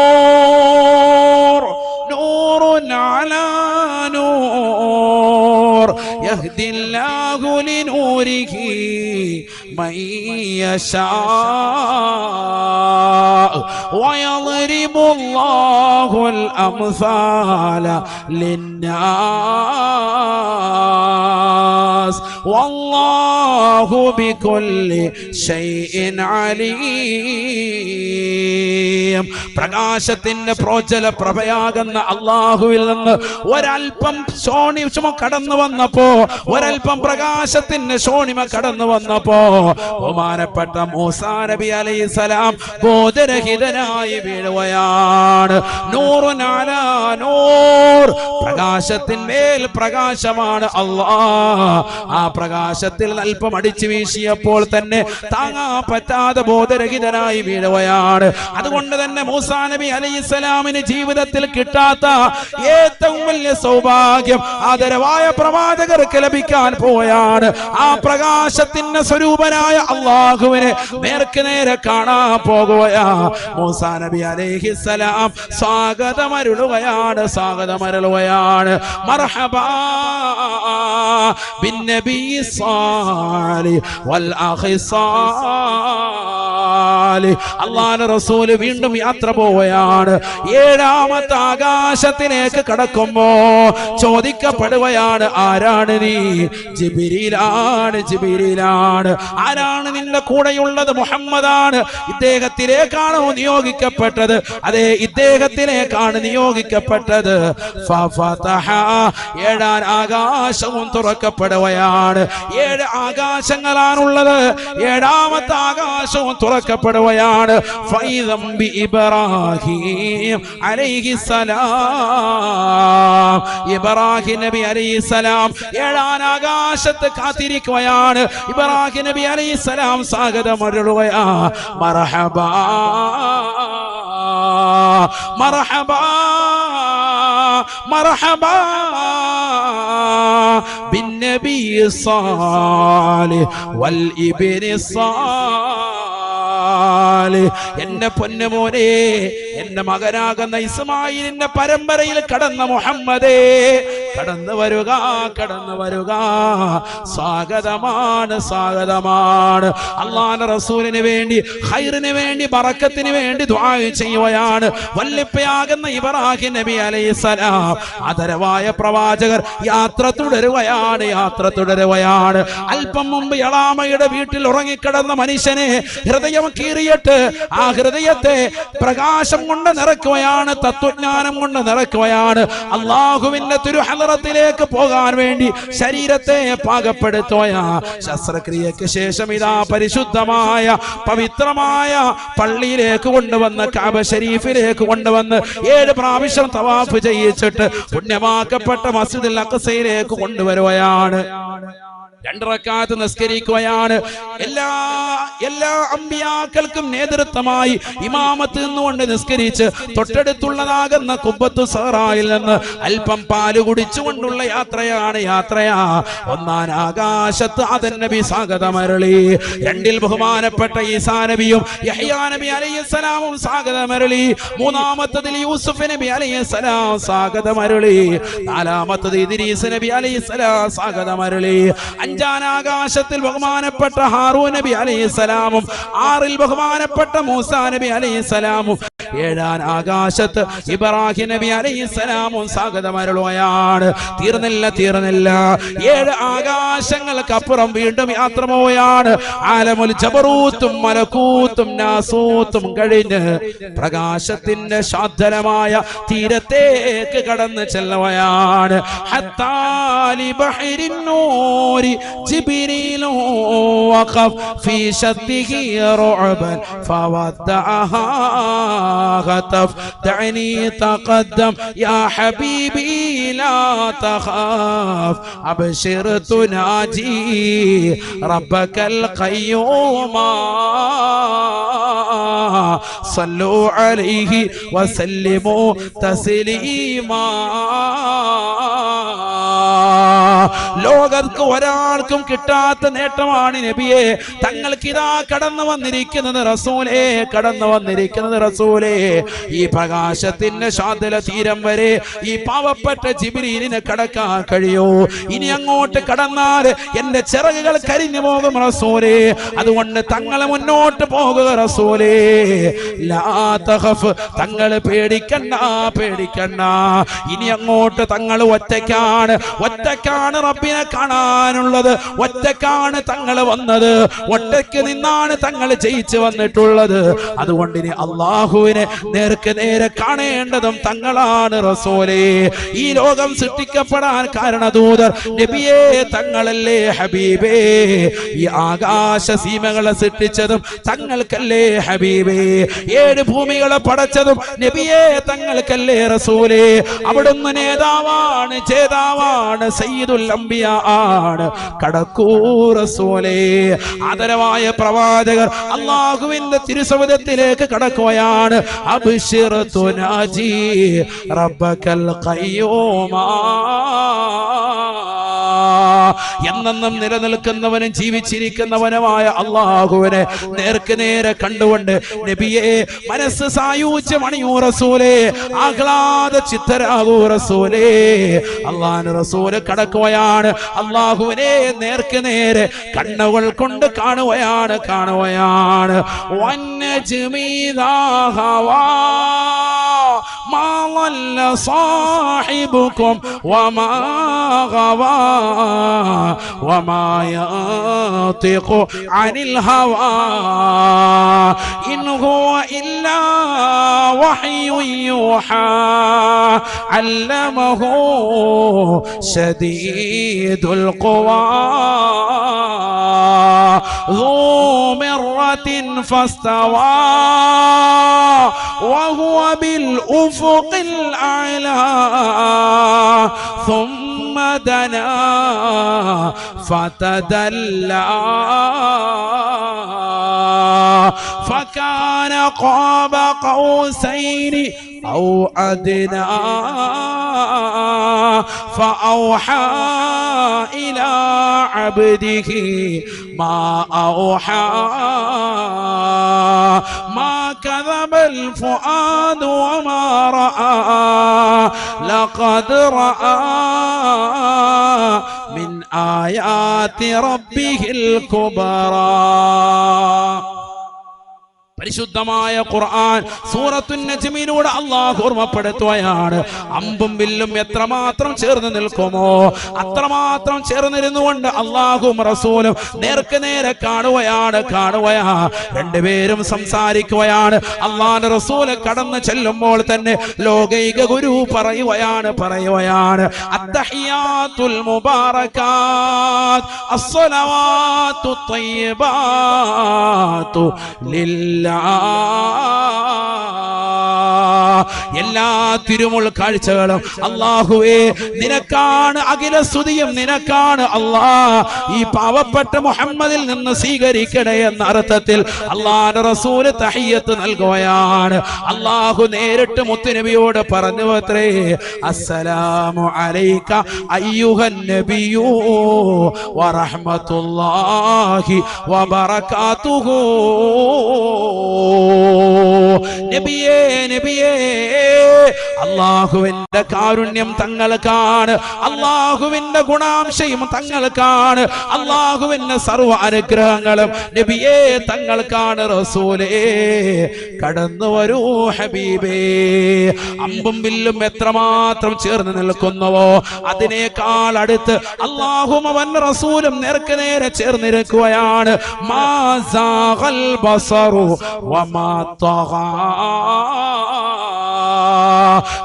نور نور على نور يهدي الله لنوره من يشاء ويضرب الله الأمثال للناس والله بكل شيء عليم. പ്രകാശത്തിന്റെ പ്രോജ്വല പ്രഭയാകുന്ന അല്ലാഹുവിൽ നിന്ന് ഒരൽപ്പം ശോണിമ കടന്നു വന്നപ്പോ, ഒരൽപ്പം പ്രകാശത്തിന്റെ ശോണിമ കടന്നു വന്നപ്പോ ബഹുമാനപ്പെട്ട മൂസാ നബി അലൈഹിസ്സലാം ബോധരഹിതനായി വീഴുകയാണ്. നൂറുൻ അലാ നൂർ, പ്രകാശത്തിന്മേൽ പ്രകാശമാണ് അല്ലാഹ്. ആ പ്രകാശത്തിൽ അല്പം അടിച്ചു വീശിയപ്പോൾ തന്നെ താങ്ങാൻ പറ്റാതെ ബോധരഹിതനായി വീഴുകയാണ്. അതുകൊണ്ട് തന്നെ മൂസാ നബി അലൈഹിസ്സലാമിന് ജീവിതത്തിൽ കിട്ടാത്ത ഏറ്റവും വലിയ സൗഭാഗ്യം ആദരവായ പ്രവാചകർക്ക് ലഭിക്കാൻ പോയാണ്. ആ പ്രകാശത്തിന്റെ സ്വരൂപനായ അല്ലാഹുവിനെ നേർക്ക് നേരെ കാണാൻ പോകുകയാ. മൂസാ നബി അലൈഹിസ്സലാം സ്വാഗതമരുളുകയാണ്. മർഹബാ ബിൻ നബി സ്വാലിഹ് വൽ അഖി സ്വാലിഹ്. അല്ലാഹുവിന്റെ റസൂൽ വീണ്ടും യാത്ര പോവുകയാണ്. ഏഴാമത്തെ ആകാശത്തിലേക്ക് കടക്കുമ്പോ ചോദിക്കപ്പെടുകയാണ്, ആരാണ് നീ? ജിബ്രീലാണ്. ആരാണ് നിന്റെ കൂടെയുള്ളത്? മുഹമ്മദാണ്. ഇദ്ദേഹത്തിലേക്കാണോ നിയോഗിക്കപ്പെട്ടത്? അതെ, ഇദ്ദേഹത്തിലേക്കാണ് നിയോഗിക്കപ്പെട്ടത്. ഏഴാം ആകാശവും തുറക്കപ്പെടുകയാണ്. 7 ആകാശങ്ങളാണുള്ളത്. ഏഴാമത്തെ ആകാശവും തുറക്കപ്പെടുകയാണ്. ഇബ്രാഹിം അലൈഹിസ്സലാം, ഇബ്രാഹിം നബി അലൈഹിസ്സലാം ഏഴാം ആകാശത്ത് കാത്തിരിക്കുകയാണ്. ഇബ്രാഹിം നബി അലൈഹിസ്സലാം സ്വാഗതമരുളുകയാ. മർഹബാ മർഹബാ മർഹബാ ബിൻ നബി സ്വാലിഹ് വൽ ഇബ്നി സ്വാലിഹ്. എന്റെ പൊന്നുമോനെ, എന്റെ മകനാകുന്ന ഇസ്മായിലിന്റെ പരമ്പരയിൽ കടന്ന മുഹമ്മദേ, കടന്നു വരുക. സ്വാഗതമാണ്. അല്ലാഹുവിന്റെ റസൂലിന് വേണ്ടി, ഖൈറിന് വേണ്ടി, ബറക്കത്തിന് വേണ്ടി ദുആ ചെയ്യുകയാണ് വല്ലിപ്പയാകുന്ന ഇബ്രാഹിം നബി അലൈഹിസ്സലാം. ആദരവായ പ്രവാചകർ യാത്ര തുടരുകയാണ്. അല്പം മുമ്പ് യളാമയുടെ വീട്ടിൽ ഉറങ്ങിക്കിടന്ന മനുഷ്യനെ ഹൃദയം കീറിയിട്ട് ആ ഹൃദയത്തെ പ്രകാശം കൊണ്ട് നിറയ്ക്കുകയാണ്, തത്വജ്ഞാനം കൊണ്ട് നിറയ്ക്കുകയാണ്. അല്ലാഹുവിന്റെ തിരുഹളറത്തിലേക്ക് പോകാൻ വേണ്ടി ശരീരത്തെ പാകപ്പെടുത്തുകയാ. ശസ്ത്രക്രിയക്ക് ശേഷം ഇതാ പരിശുദ്ധമായ പവിത്രമായ പള്ളിയിലേക്ക് കൊണ്ടുവന്ന്, കഅബ ശരീഫിലേക്ക് കൊണ്ടുവന്ന് 7 പ്രാവശ്യം തവാഫ് ചെയ്യിച്ചിട്ട് പുണ്യമാക്കപ്പെട്ട മസ്ജിദുൽ അഖ്സയിലേക്ക് കൊണ്ടുവരുകയാണ്. 2 റക്അത്ത് നിസ്കരിക്കുകയാണ്. എല്ലാ അമ്പിയാക്കൾക്കും നേതൃത്വമായി ഇമാമത്ത് നിന്നുകൊണ്ട് നിസ്കരിച്ച് തൊട്ടടുത്തുള്ളതാകുന്ന കുബ്ബത്തു സഹറായിൽ നിന്ന് അല്പം പാല് കുടിച്ചുകൊണ്ടുള്ള യാത്രയാ. 1-ാം ആകാശത്ത് ആദം നബി സ്വാഗതമരളി. 2-ൽ ബഹുമാനപ്പെട്ട ഈസാ നബിയും യഹ്യാ നബി അലൈഹിസ്സലാമും സ്വാഗതമരളി. 3-ാമത്തതിൽ യൂസുഫ് നബി അലൈഹിസ്സലാം സ്വാഗതമരളി. 4-ാമത്തത് ഇദ്രീസ് നബി അലൈഹിസ്സലാം സ്വാഗതമരളി. 5-ാം ആകാശത്തിൽ ബഹുമാനപ്പെട്ട ഹാറൂൻ നബി അലൈഹിസ്സലാമും 6-ൽ ബഹുമാനപ്പെട്ട മൂസാ നബി അലൈഹിസ്സലാമും 7-ാം ആകാശത്ത് ഇബ്രാഹിം നബി അലൈഹിസ്സലാമും സ്വാഗതമരുളുകയാണ്. തീർന്നില്ല 7 ആകാശങ്ങൾക്കപ്പുറം വീണ്ടും യാത്ര പോവുകയാണ്. ആലമുൽ ജബറൂത്തും മലക്കൂത്തും നാസൂത്തും കഴിഞ്ഞ് പ്രകാശത്തിന്റെ ശാന്തമായ തീരത്തേക്ക് കടന്നു ചെല്ലുകയാണ്. ഹത്താലി ബഹരിൻ നൂരി ജിബ്രീലു വഖഫ് ഫീ ശദ്ദിഹി റഉബൻ ഫവദ്ദഅഹാ ഖതഫ് ദഅനി തഖദ്ദം യാ ഹബീബി ലാ തഖാഫ് അബ്ശിർ തുനാജി റബ്ബകൽ ഖയ്യൂമ സല്ലു അലൈഹി വസല്ലിമു തസ്ലീമാ. ലോകർക്ക് ഒരാൾക്കും കിട്ടാത്ത നേട്ടമാണ് നബിയെ. തങ്ങൾക്ക് ഇതാ കടന്നു വന്നിരിക്കുന്നത് റസൂലേ. ഈ പ്രകാശത്തിന്റെ ശാന്തല തീരം വരെ ഈ പാവപ്പെട്ട ജിബ്രീലിനെ കടക്കാൻ കഴിയോ? ഇനി അങ്ങോട്ട് കടന്നാൽ എന്റെ ചിറകുകൾ കരിഞ്ഞു പോകും റസൂലേ. അതുകൊണ്ട് തങ്ങളെ മുന്നോട്ട് പോകുക റസൂലേ. ലാ തഖഫ്, തങ്ങൾ പേടിക്കണ്ട. ഇനി അങ്ങോട്ട് തങ്ങൾ ഒറ്റയ്ക്കാണ് റബ്ബിനെ കാണാനുള്ളത്. ഒറ്റയ്ക്കാണ് തങ്ങൾ വന്നത്. ഒറ്റയ്ക്ക് നിന്നാണ് തങ്ങൾ ജയിച്ചു വന്നിട്ടുള്ളത്. അതുകൊണ്ട് ഇനി അള്ളാഹുവിനെ നേർക്ക് നേരെ കാണേണ്ടതും തങ്ങളാണ് റസൂലേ. ഈ ലോകം സൃഷ്ടിക്കപ്പെടാൻ കാരണദൂതർ നബിയേ തങ്ങളല്ലേ ഹബീബേ. ഈ ആകാശ സീമകളെ സൃഷ്ടിച്ചതും തങ്ങൾക്കല്ലേ ഹബീബേ. 7 ഭൂമികളെ പടച്ചതും നബിയേ തങ്ങൾക്കല്ലേ റസൂലേ. അവിടുന്ന് നേതാവാണ്, ജേതാവാണ്, സയ്യിദുൽ അംബിയ ആണ്. കടക്കൂ റസൂലേ. ആദരവായ പ്രവാചകർ അല്ലാഹുവിന്റെ തിരുസവിധത്തിലേക്ക് കടക്കുകയാണ്. അബ്ശിർ തുനാജി റബ്ബകൽ ഖയ്യൂമ. എന്നെന്നും നിലനിൽക്കുന്നവനും ജീവിച്ചിരിക്കുന്നവനുമായ അള്ളാഹുവിനെ നേർക്ക് നേരെ കണ്ടുകൊണ്ട് നബിയെ മനസ്സ് സായൂജ്യമണിയൂ റസൂലേ. ആഹ്ലാദ ചിത്തരാകൂ റസൂലേ. അള്ളാഹു റസൂല് കടക്കുകയാണ്. അള്ളാഹുവിനെ നേർക്ക് നേരെ കണ്ണുകൾ കൊണ്ട് കാണുകയാണ്. വന്നജ്മി ഇദാ ഹവാ മാ ളല്ല സാഹിബുകും വമാ ഗവാ വമാ യന്തിഖു അനിൽ ഹവാ ഇൻ ഹുവ ഇല്ലാ വഹ്യുൻ യൂഹാ അല്ലമഹു ശദീദുൽ ഖുവാ ذو مرة فاستوى وهو بالأفق الأعلى ثم دنا فتدلى فكان قاب قوسين أو أدنى فأوحى إلى عبده ما أوحى ما كذب الفؤاد وما رأى لقد رأى من آيات ربه الكبرى. പരിശുദ്ധമായ ഖുർആൻ സൂറത്തുൻ നജ്മിലൂടെ അല്ലാഹു ഓർമ്മപ്പെടുത്തുകയാണ്. അമ്പും വില്ലും എത്രമാത്രം ചേർന്ന് നിൽക്കുമോ അത്രമാത്രം ചേർന്നിരുന്നുകൊണ്ട് അല്ലാഹുവും റസൂലും നേർക്ക് നേരെ കാണുകയാണ്. രണ്ടുപേരും സംസാരിക്കുകയാണ്. അല്ലാഹുവിന്റെ റസൂല് കടന്നു ചെല്ലുമ്പോൾ തന്നെ ലോകൈക ഗുരു പറയുകയാണ് അത്തഹിയാത്തുൽ മുബാറകാത്ത് അസ്സലവാത്തു ത്വയ്യിബാത്തു ലില്ലാഹ് എല്ലാ തിരുമുൾ കാഴ്ചകളും അല്ലാഹുവേ നിനക്കാണ്, അഖില സ്തുതിയും നിനക്കാണ് അല്ലാ. ഈ പാവപ്പെട്ട മുഹമ്മദിൽ നിന്ന് സ്വീകരിക്കണേ എന്ന അർത്ഥത്തിൽ അല്ലാഹുവിന്റെ റസൂൽ തഹിയ്യത്ത് നൽകുകയാണ്. അല്ലാഹു നേരിട്ട് മുത്തുനബിയോട് പറഞ്ഞു അത്രേ, അസ്സലാമു അലൈക അയ്യുഹൻ നബിയു വറഹ്മത്തുള്ളാഹി വബറകാതുഹു. നബിയേ നബിയേ, അല്ലാഹുവിന്റെ കാരുണ്യം തങ്ങൾക്കാണ്, അല്ലാഹുവിന്റെ ഗുണാംശയും തങ്ങൾക്കാണ്, അല്ലാഹുവിന്റെ സർവ്വ അനുഗ്രഹങ്ങളും നബിയേ തങ്ങൾക്കാണ്. റസൂലേ കടന്നു വരൂ ഹബീബേ. അമ്പും വില്ലും എത്രമാത്രം ചേർന്ന് നിൽക്കുന്നുവോ അതിനേക്കാൾ അടുത്ത് അല്ലാഹും അവൻ റസൂലും നേർക്ക് നേരെ ചേർന്നിരിക്കുകയാണ്. മാ സാഗൽ ബസറു വമാ തഗാ.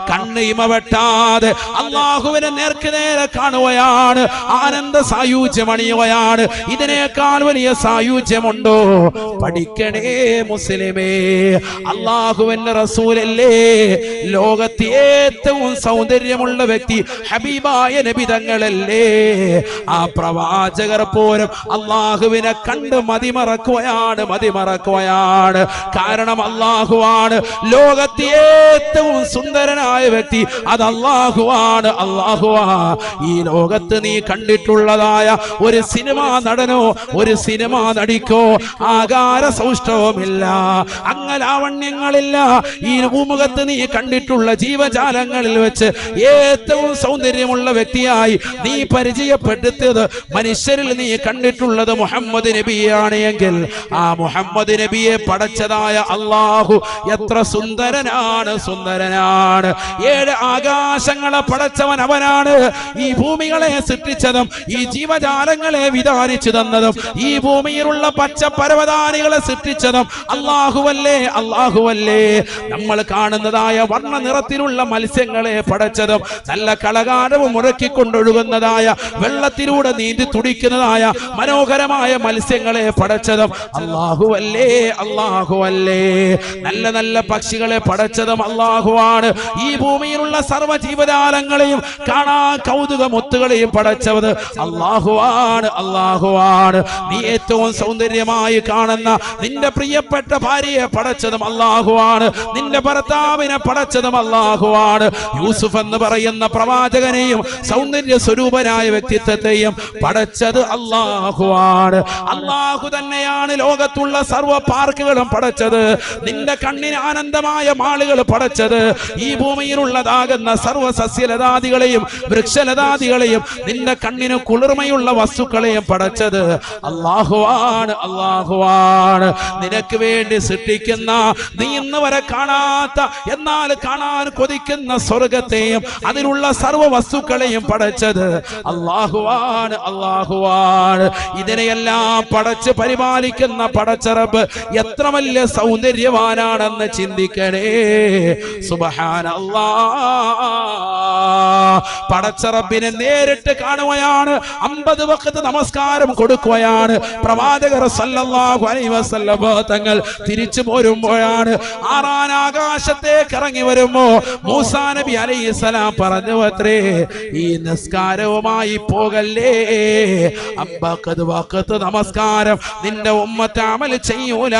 കണ്ണ് ഇമ വെട്ടാതെ അല്ലാഹുവിനെ നേർക്ക് നേരെ കാണുകയാണ്, ആനന്ദ സായുജ്യം അണിയുകയാണ്. ഇതിനേക്കാൾ വലിയ സായുജ്യമുണ്ടോ? പഠിക്കണേ മുസ്ലിമേ. അല്ലാഹുവിന്റെ റസൂലല്ലേ ലോകത്തെ ഏറ്റവും സൗന്ദര്യമുള്ള വ്യക്തി, ഹബീബായ നബി തങ്ങളല്ലേ. ആ പ്രവാചകർ പോലും അല്ലാഹുവിനെ കണ്ട് മതിമറക്കുകയാണ്. കാരണം അല്ലാഹുവാണ് ലോകത്തെ ഏറ്റവും സുന്ദരനായ വ്യക്തി, അത് അല്ലാഹുവാണ്. ഈ ലോകത്ത് നീ കണ്ടിട്ടുള്ളതായ ഒരു സിനിമാ നടനോ ഒരു സിനിമാ നടിക്കോ ആകാര സൗഷ്ഠവമില്ല, അംഗലാവണ്യങ്ങളില്ല. ഈ ഭൂമുഖത്ത് നീ കണ്ടിട്ടുള്ള ജീവജാലങ്ങളിൽ വെച്ച് ഏറ്റവും സൗന്ദര്യമുള്ള വ്യക്തിയായി നീ പരിചയപ്പെടുത്തിയത്, മനുഷ്യരിൽ നീ കണ്ടിട്ടുള്ളത് മുഹമ്മദ് നബിയാണ് എങ്കിൽ ആ മുഹമ്മദ് നബിയെ പടച്ചതായ അല്ലാഹു എത്ര സുന്ദരനാണ്. 7 ആകാശങ്ങളെ പടച്ചവൻ അവനാണ്. ഈ ഭൂമികളെ സൃഷ്ടിച്ചതും ഈ ജീവജാലങ്ങളെ വിധാനിച്ചു തന്നതും ഈ ഭൂമിയിലുള്ള പച്ച പരവതാനികളെ സൃഷ്ടിച്ചതും അല്ലാഹുവല്ലേ. നമ്മൾ കാണുന്നതായ വർണ്ണ നിറത്തിലുള്ള മത്സ്യങ്ങളെ പടച്ചതും നല്ല കളകാരവും മുഴക്കിക്കൊണ്ടൊഴുകുന്നതായ വെള്ളത്തിലൂടെ നീന്തി തുടിക്കുന്നതായ മനോഹരമായ മത്സ്യങ്ങളെ പടച്ചതും അല്ലാഹുവല്ലേ. നല്ല നല്ല പക്ഷികളെ പടച്ചതും അല്ലാഹുവാണ്. ഈ ഭൂമിയിലുള്ള സർവ്വ ജീവജാലങ്ങളെയും കാണാൻ കൗതുക മുത്തുകളെയും പടച്ചത് അല്ലാഹുവാണ്. നീ ഏറ്റവും സൗന്ദര്യമായി കാണുന്ന നിന്റെ പ്രിയപ്പെട്ട ഭാര്യയെ പടച്ചതും അല്ലാഹുവാണ്. നിന്റെ ഭർത്താവിനെ പടച്ചതും അല്ലാഹുവാണ്. യൂസുഫ് എന്ന് പറയുന്ന പ്രവാചകനെയും സൗന്ദര്യ സ്വരൂപനായ വ്യക്തിത്വത്തെയും പടച്ചത് അല്ലാഹുവാണ്. അല്ലാഹു തന്നെയാണ് ലോകത്തുള്ള സർവ്വ പാർക്കുകളും പടച്ചത്. നിന്റെ കണ്ണിന് ആനന്ദമായ മാളുകൾ പടച്ചത്. ഈ ഭൂമിയിലുള്ളതാകുന്ന സർവ്വ സസ്യലതാദികളെയും വൃക്ഷലതാദികളെയും നിന്റെ കണ്ണിന് കുളിർമയുള്ള വസ്തുക്കളെയും പടച്ചത് അല്ലാഹുവാണ്. നിനക്ക് വേണ്ടി സൃഷ്ടിക്കുന്ന, നീ ഇന്ന് വരെ കാണാത്ത എന്നാൽ കാണാൻ കൊതിക്കുന്ന സ്വർഗത്തെയും അതിലുള്ള സർവ്വ വസ്തുക്കളെയും പടച്ചത് അല്ലാഹുവാണ്. ഇതിനെയെല്ലാം പടച്ച് പരിപാലിക്കുന്ന പടച്ചറബ് എത്ര വലിയ സൗന്ദര്യവാനാണെന്ന് ചിന്തിക്കണേ. സുബ്ഹാനല്ലാഹ്. പടച്ചറബിനെ നേരിട്ട് കാണുകയാണ്, 50 വഖത്ത് നമസ്കാരം കൊടുക്കുകയാണ്. പ്രവാചകർ സല്ലല്ലാഹു അലൈഹി വസല്ലം തങ്ങൾ തിരിച്ചു പോരുമ്പോഴാണ്, 6ാം ആകാശത്തേക്ക് ഇറങ്ങി വരുമ്പോ മൂസാ നബി അലൈഹിസ്സലാം പറഞ്ഞു അത്രേ, ഈ നിസ്കാരവുമായി പോകല്ലേ, 50 വഖത്ത് നമസ്കാരം നിന്റെ ഉമ്മത്ത് അമൽ ചെയ്യൂല.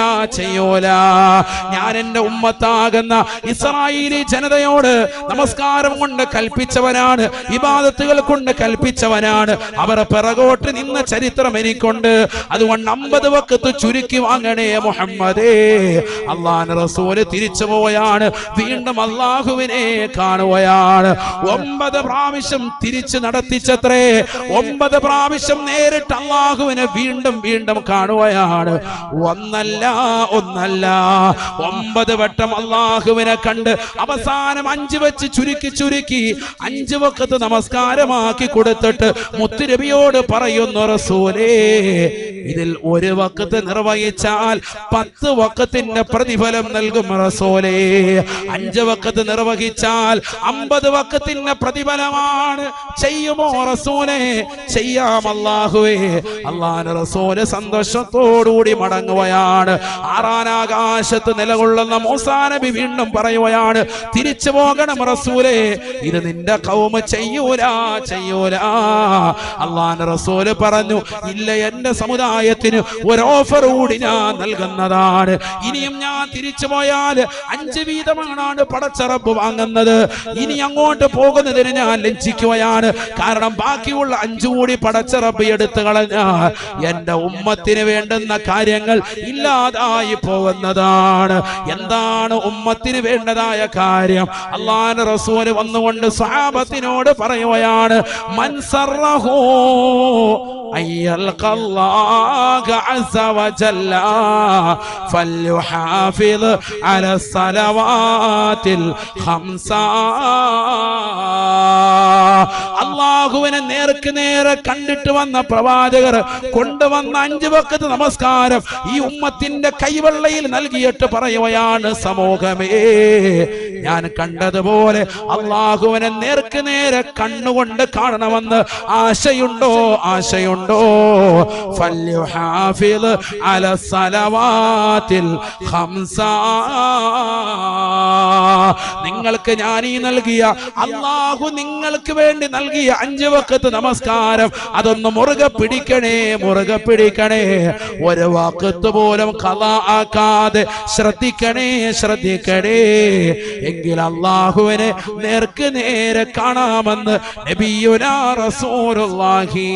ഞാൻ എന്റെ ഉമ്മത്താകുന്ന ഇസ്രായേലി ജനതയോട് നമസ്കാരം കൊണ്ട് കൽപ്പിച്ചവനാണ്, ഇബാദത്തുകൾ കൊണ്ട് കൽപ്പിച്ചവനാണ്. അവർ പിറകോട്ട് നിന്ന ചരിത്രം എനിക്കുണ്ട്. അതുകൊണ്ട് 50 വഖത്ത് ചുരുക്കി വാങ്ങണേ മുഹമ്മദേ. അല്ലാഹുവിന്റെ റസൂൽ തിരിച്ചു പോയാണ്, വീണ്ടും അല്ലാഹുവിനെ കാണുകയാണ്. 9 പ്രാവശ്യം തിരിച്ചു നടത്തിച്ചത്രേ. 9 പ്രാവശ്യം നേരിട്ട് അല്ലാഹുവിനെ വീണ്ടും കാണുകയാണ്. ഒന്നല്ല 9 വട്ടം അല്ലാഹുവിനെ കണ്ട് അവസാനം 5 വെച്ച് ചുരുക്കി 5 വഖത്ത് നമസ്കാരമാക്കി കൊടുത്തിട്ട് മുത്തുനബിയോട് പറയുന്നു, റസൂലേ ഇതിൽ 1 വഖത്ത് നിർവഹിച്ചാൽ 10 വഖത്തിന്റെ പ്രതിഫലം നൽകും റസൂലേ. 5 വഖത്ത് നിർവഹിച്ചാൽ 50 വഖത്തിന്റെ പ്രതിഫലമാണ്. ചെയ്യുമോ റസൂലേ? ചെയ്യാം അല്ലാഹുവേ. അല്ലാഹുവിന്റെ റസൂൽ സന്തോഷത്തോടുകൂടി മടങ്ങുകയാണ്. 6ാം ആകാശത്ത് നിലകൊള്ളുന്ന മൂസാ നബി വീണ്ടും പറയുകയാണ്, തിരിച്ചു പോകണം റസൂലേ, ഇത് നിന്റെ ഖൗമ ചെയ്യൂല. അല്ലാഹുവിന്റെ റസൂല് പറഞ്ഞു, ഇല്ല, എന്റെ സമുദായത്തിന് ഒരു ഓഫർ കൂടി ഞാൻ നൽകുന്നതാണ്. ഇനിയും ഞാൻ തിരിച്ചു പോയാൽ 5 വീതമാണ് പടച്ച റബ്ബ് വാങ്ങുന്നത്. ഇനി അങ്ങോട്ട് പോകുന്നതിന് ഞാൻ ലജ്ജിക്കുകയാണ്. കാരണം ബാക്കിയുള്ള 5 കൂടി പടച്ച റബ്ബ് എടുത്തു കളഞ്ഞാൽ എന്റെ ഉമ്മത്തിന് വേണ്ടുന്ന കാര്യങ്ങൾ ഇല്ലാതായി പോകുന്നതാണ്. എന്താണ് ഉമ്മത്തിന് വേണ്ടതായ കാര്യം? അല്ലാഹുവിന്റെ റസൂൽ വന്നുകൊണ്ട് സ്വഹാബത്തിനോട് പറയുകയാണ്, മൻ സറഹു അയ്യൽഖല്ലാഹ അസ്സ വജല്ല ഫൽയുഹാഫിദ് അലാ സലവാതിൽ ഖംസ. അല്ലാഹുവിനെ നേർക്ക് നേരെ കണ്ടിട്ട് വന്ന പ്രവാചകർ കൊണ്ടുവന്ന 5 വഖത്ത് നമസ്കാരം ഈ ഉമ്മത്തിന്റെ കൈവെള്ളയിൽ നൽകിയിട്ട് പറയുകയാണ്, സമൂഹമേ, ഞാൻ കണ്ടതുപോലെ അല്ലാഹുവിനെ നേർക്ക് നേരെ കണ്ണുകൊണ്ട് കാണണമെന്ന് ആശയുണ്ടോ? ഫൽയുഹാഫിദ് അലാ സലവാതിൽ ഖംസ. നിങ്ങൾക്ക് ഞാൻ ഈ നൽകിയ, അല്ലാഹു നിങ്ങൾക്ക് വേണ്ടി നൽകിയ 5 വഖത്ത് നമസ്കാരം അതൊന്ന് മുറുകെ പിടിക്കണേ. ഒരു വഖത്ത് പോലും ഖളാ ആക്കാതെ ശ്രദ്ധിക്കണേ. എങ്കിൽ അല്ലാഹുവിനെ നേർക്ക് നേരെ കാണാമെന്ന് നബിയുനാ റസൂലുള്ളാഹി.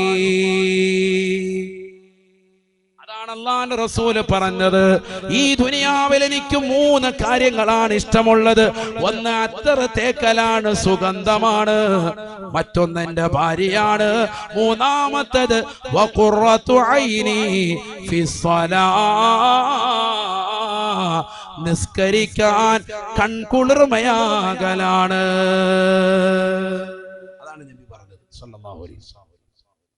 അല്ലാഹുവിന്റെ റസൂല് പറഞ്ഞത്, ഈ ദുനിയാവിൽ എനിക്ക് 3 കാര്യങ്ങളാണ് ഇഷ്ടമുള്ളത്. ഒന്ന് അത്തർ തേക്കലാണ്, സുഗന്ധമാണ്. മറ്റൊന്ന് എന്റെ ഭാര്യയാണ്. മൂന്നാമത്തേത് വഖുറത്തു ഐനി ഫിസ്സലാ, നിസ്കരിക്കാൻ കൺകുളിർമയാകലാണ്. അതാണ് നബി പറഞ്ഞത് സല്ലല്ലാഹു അലൈഹി വസല്ലം.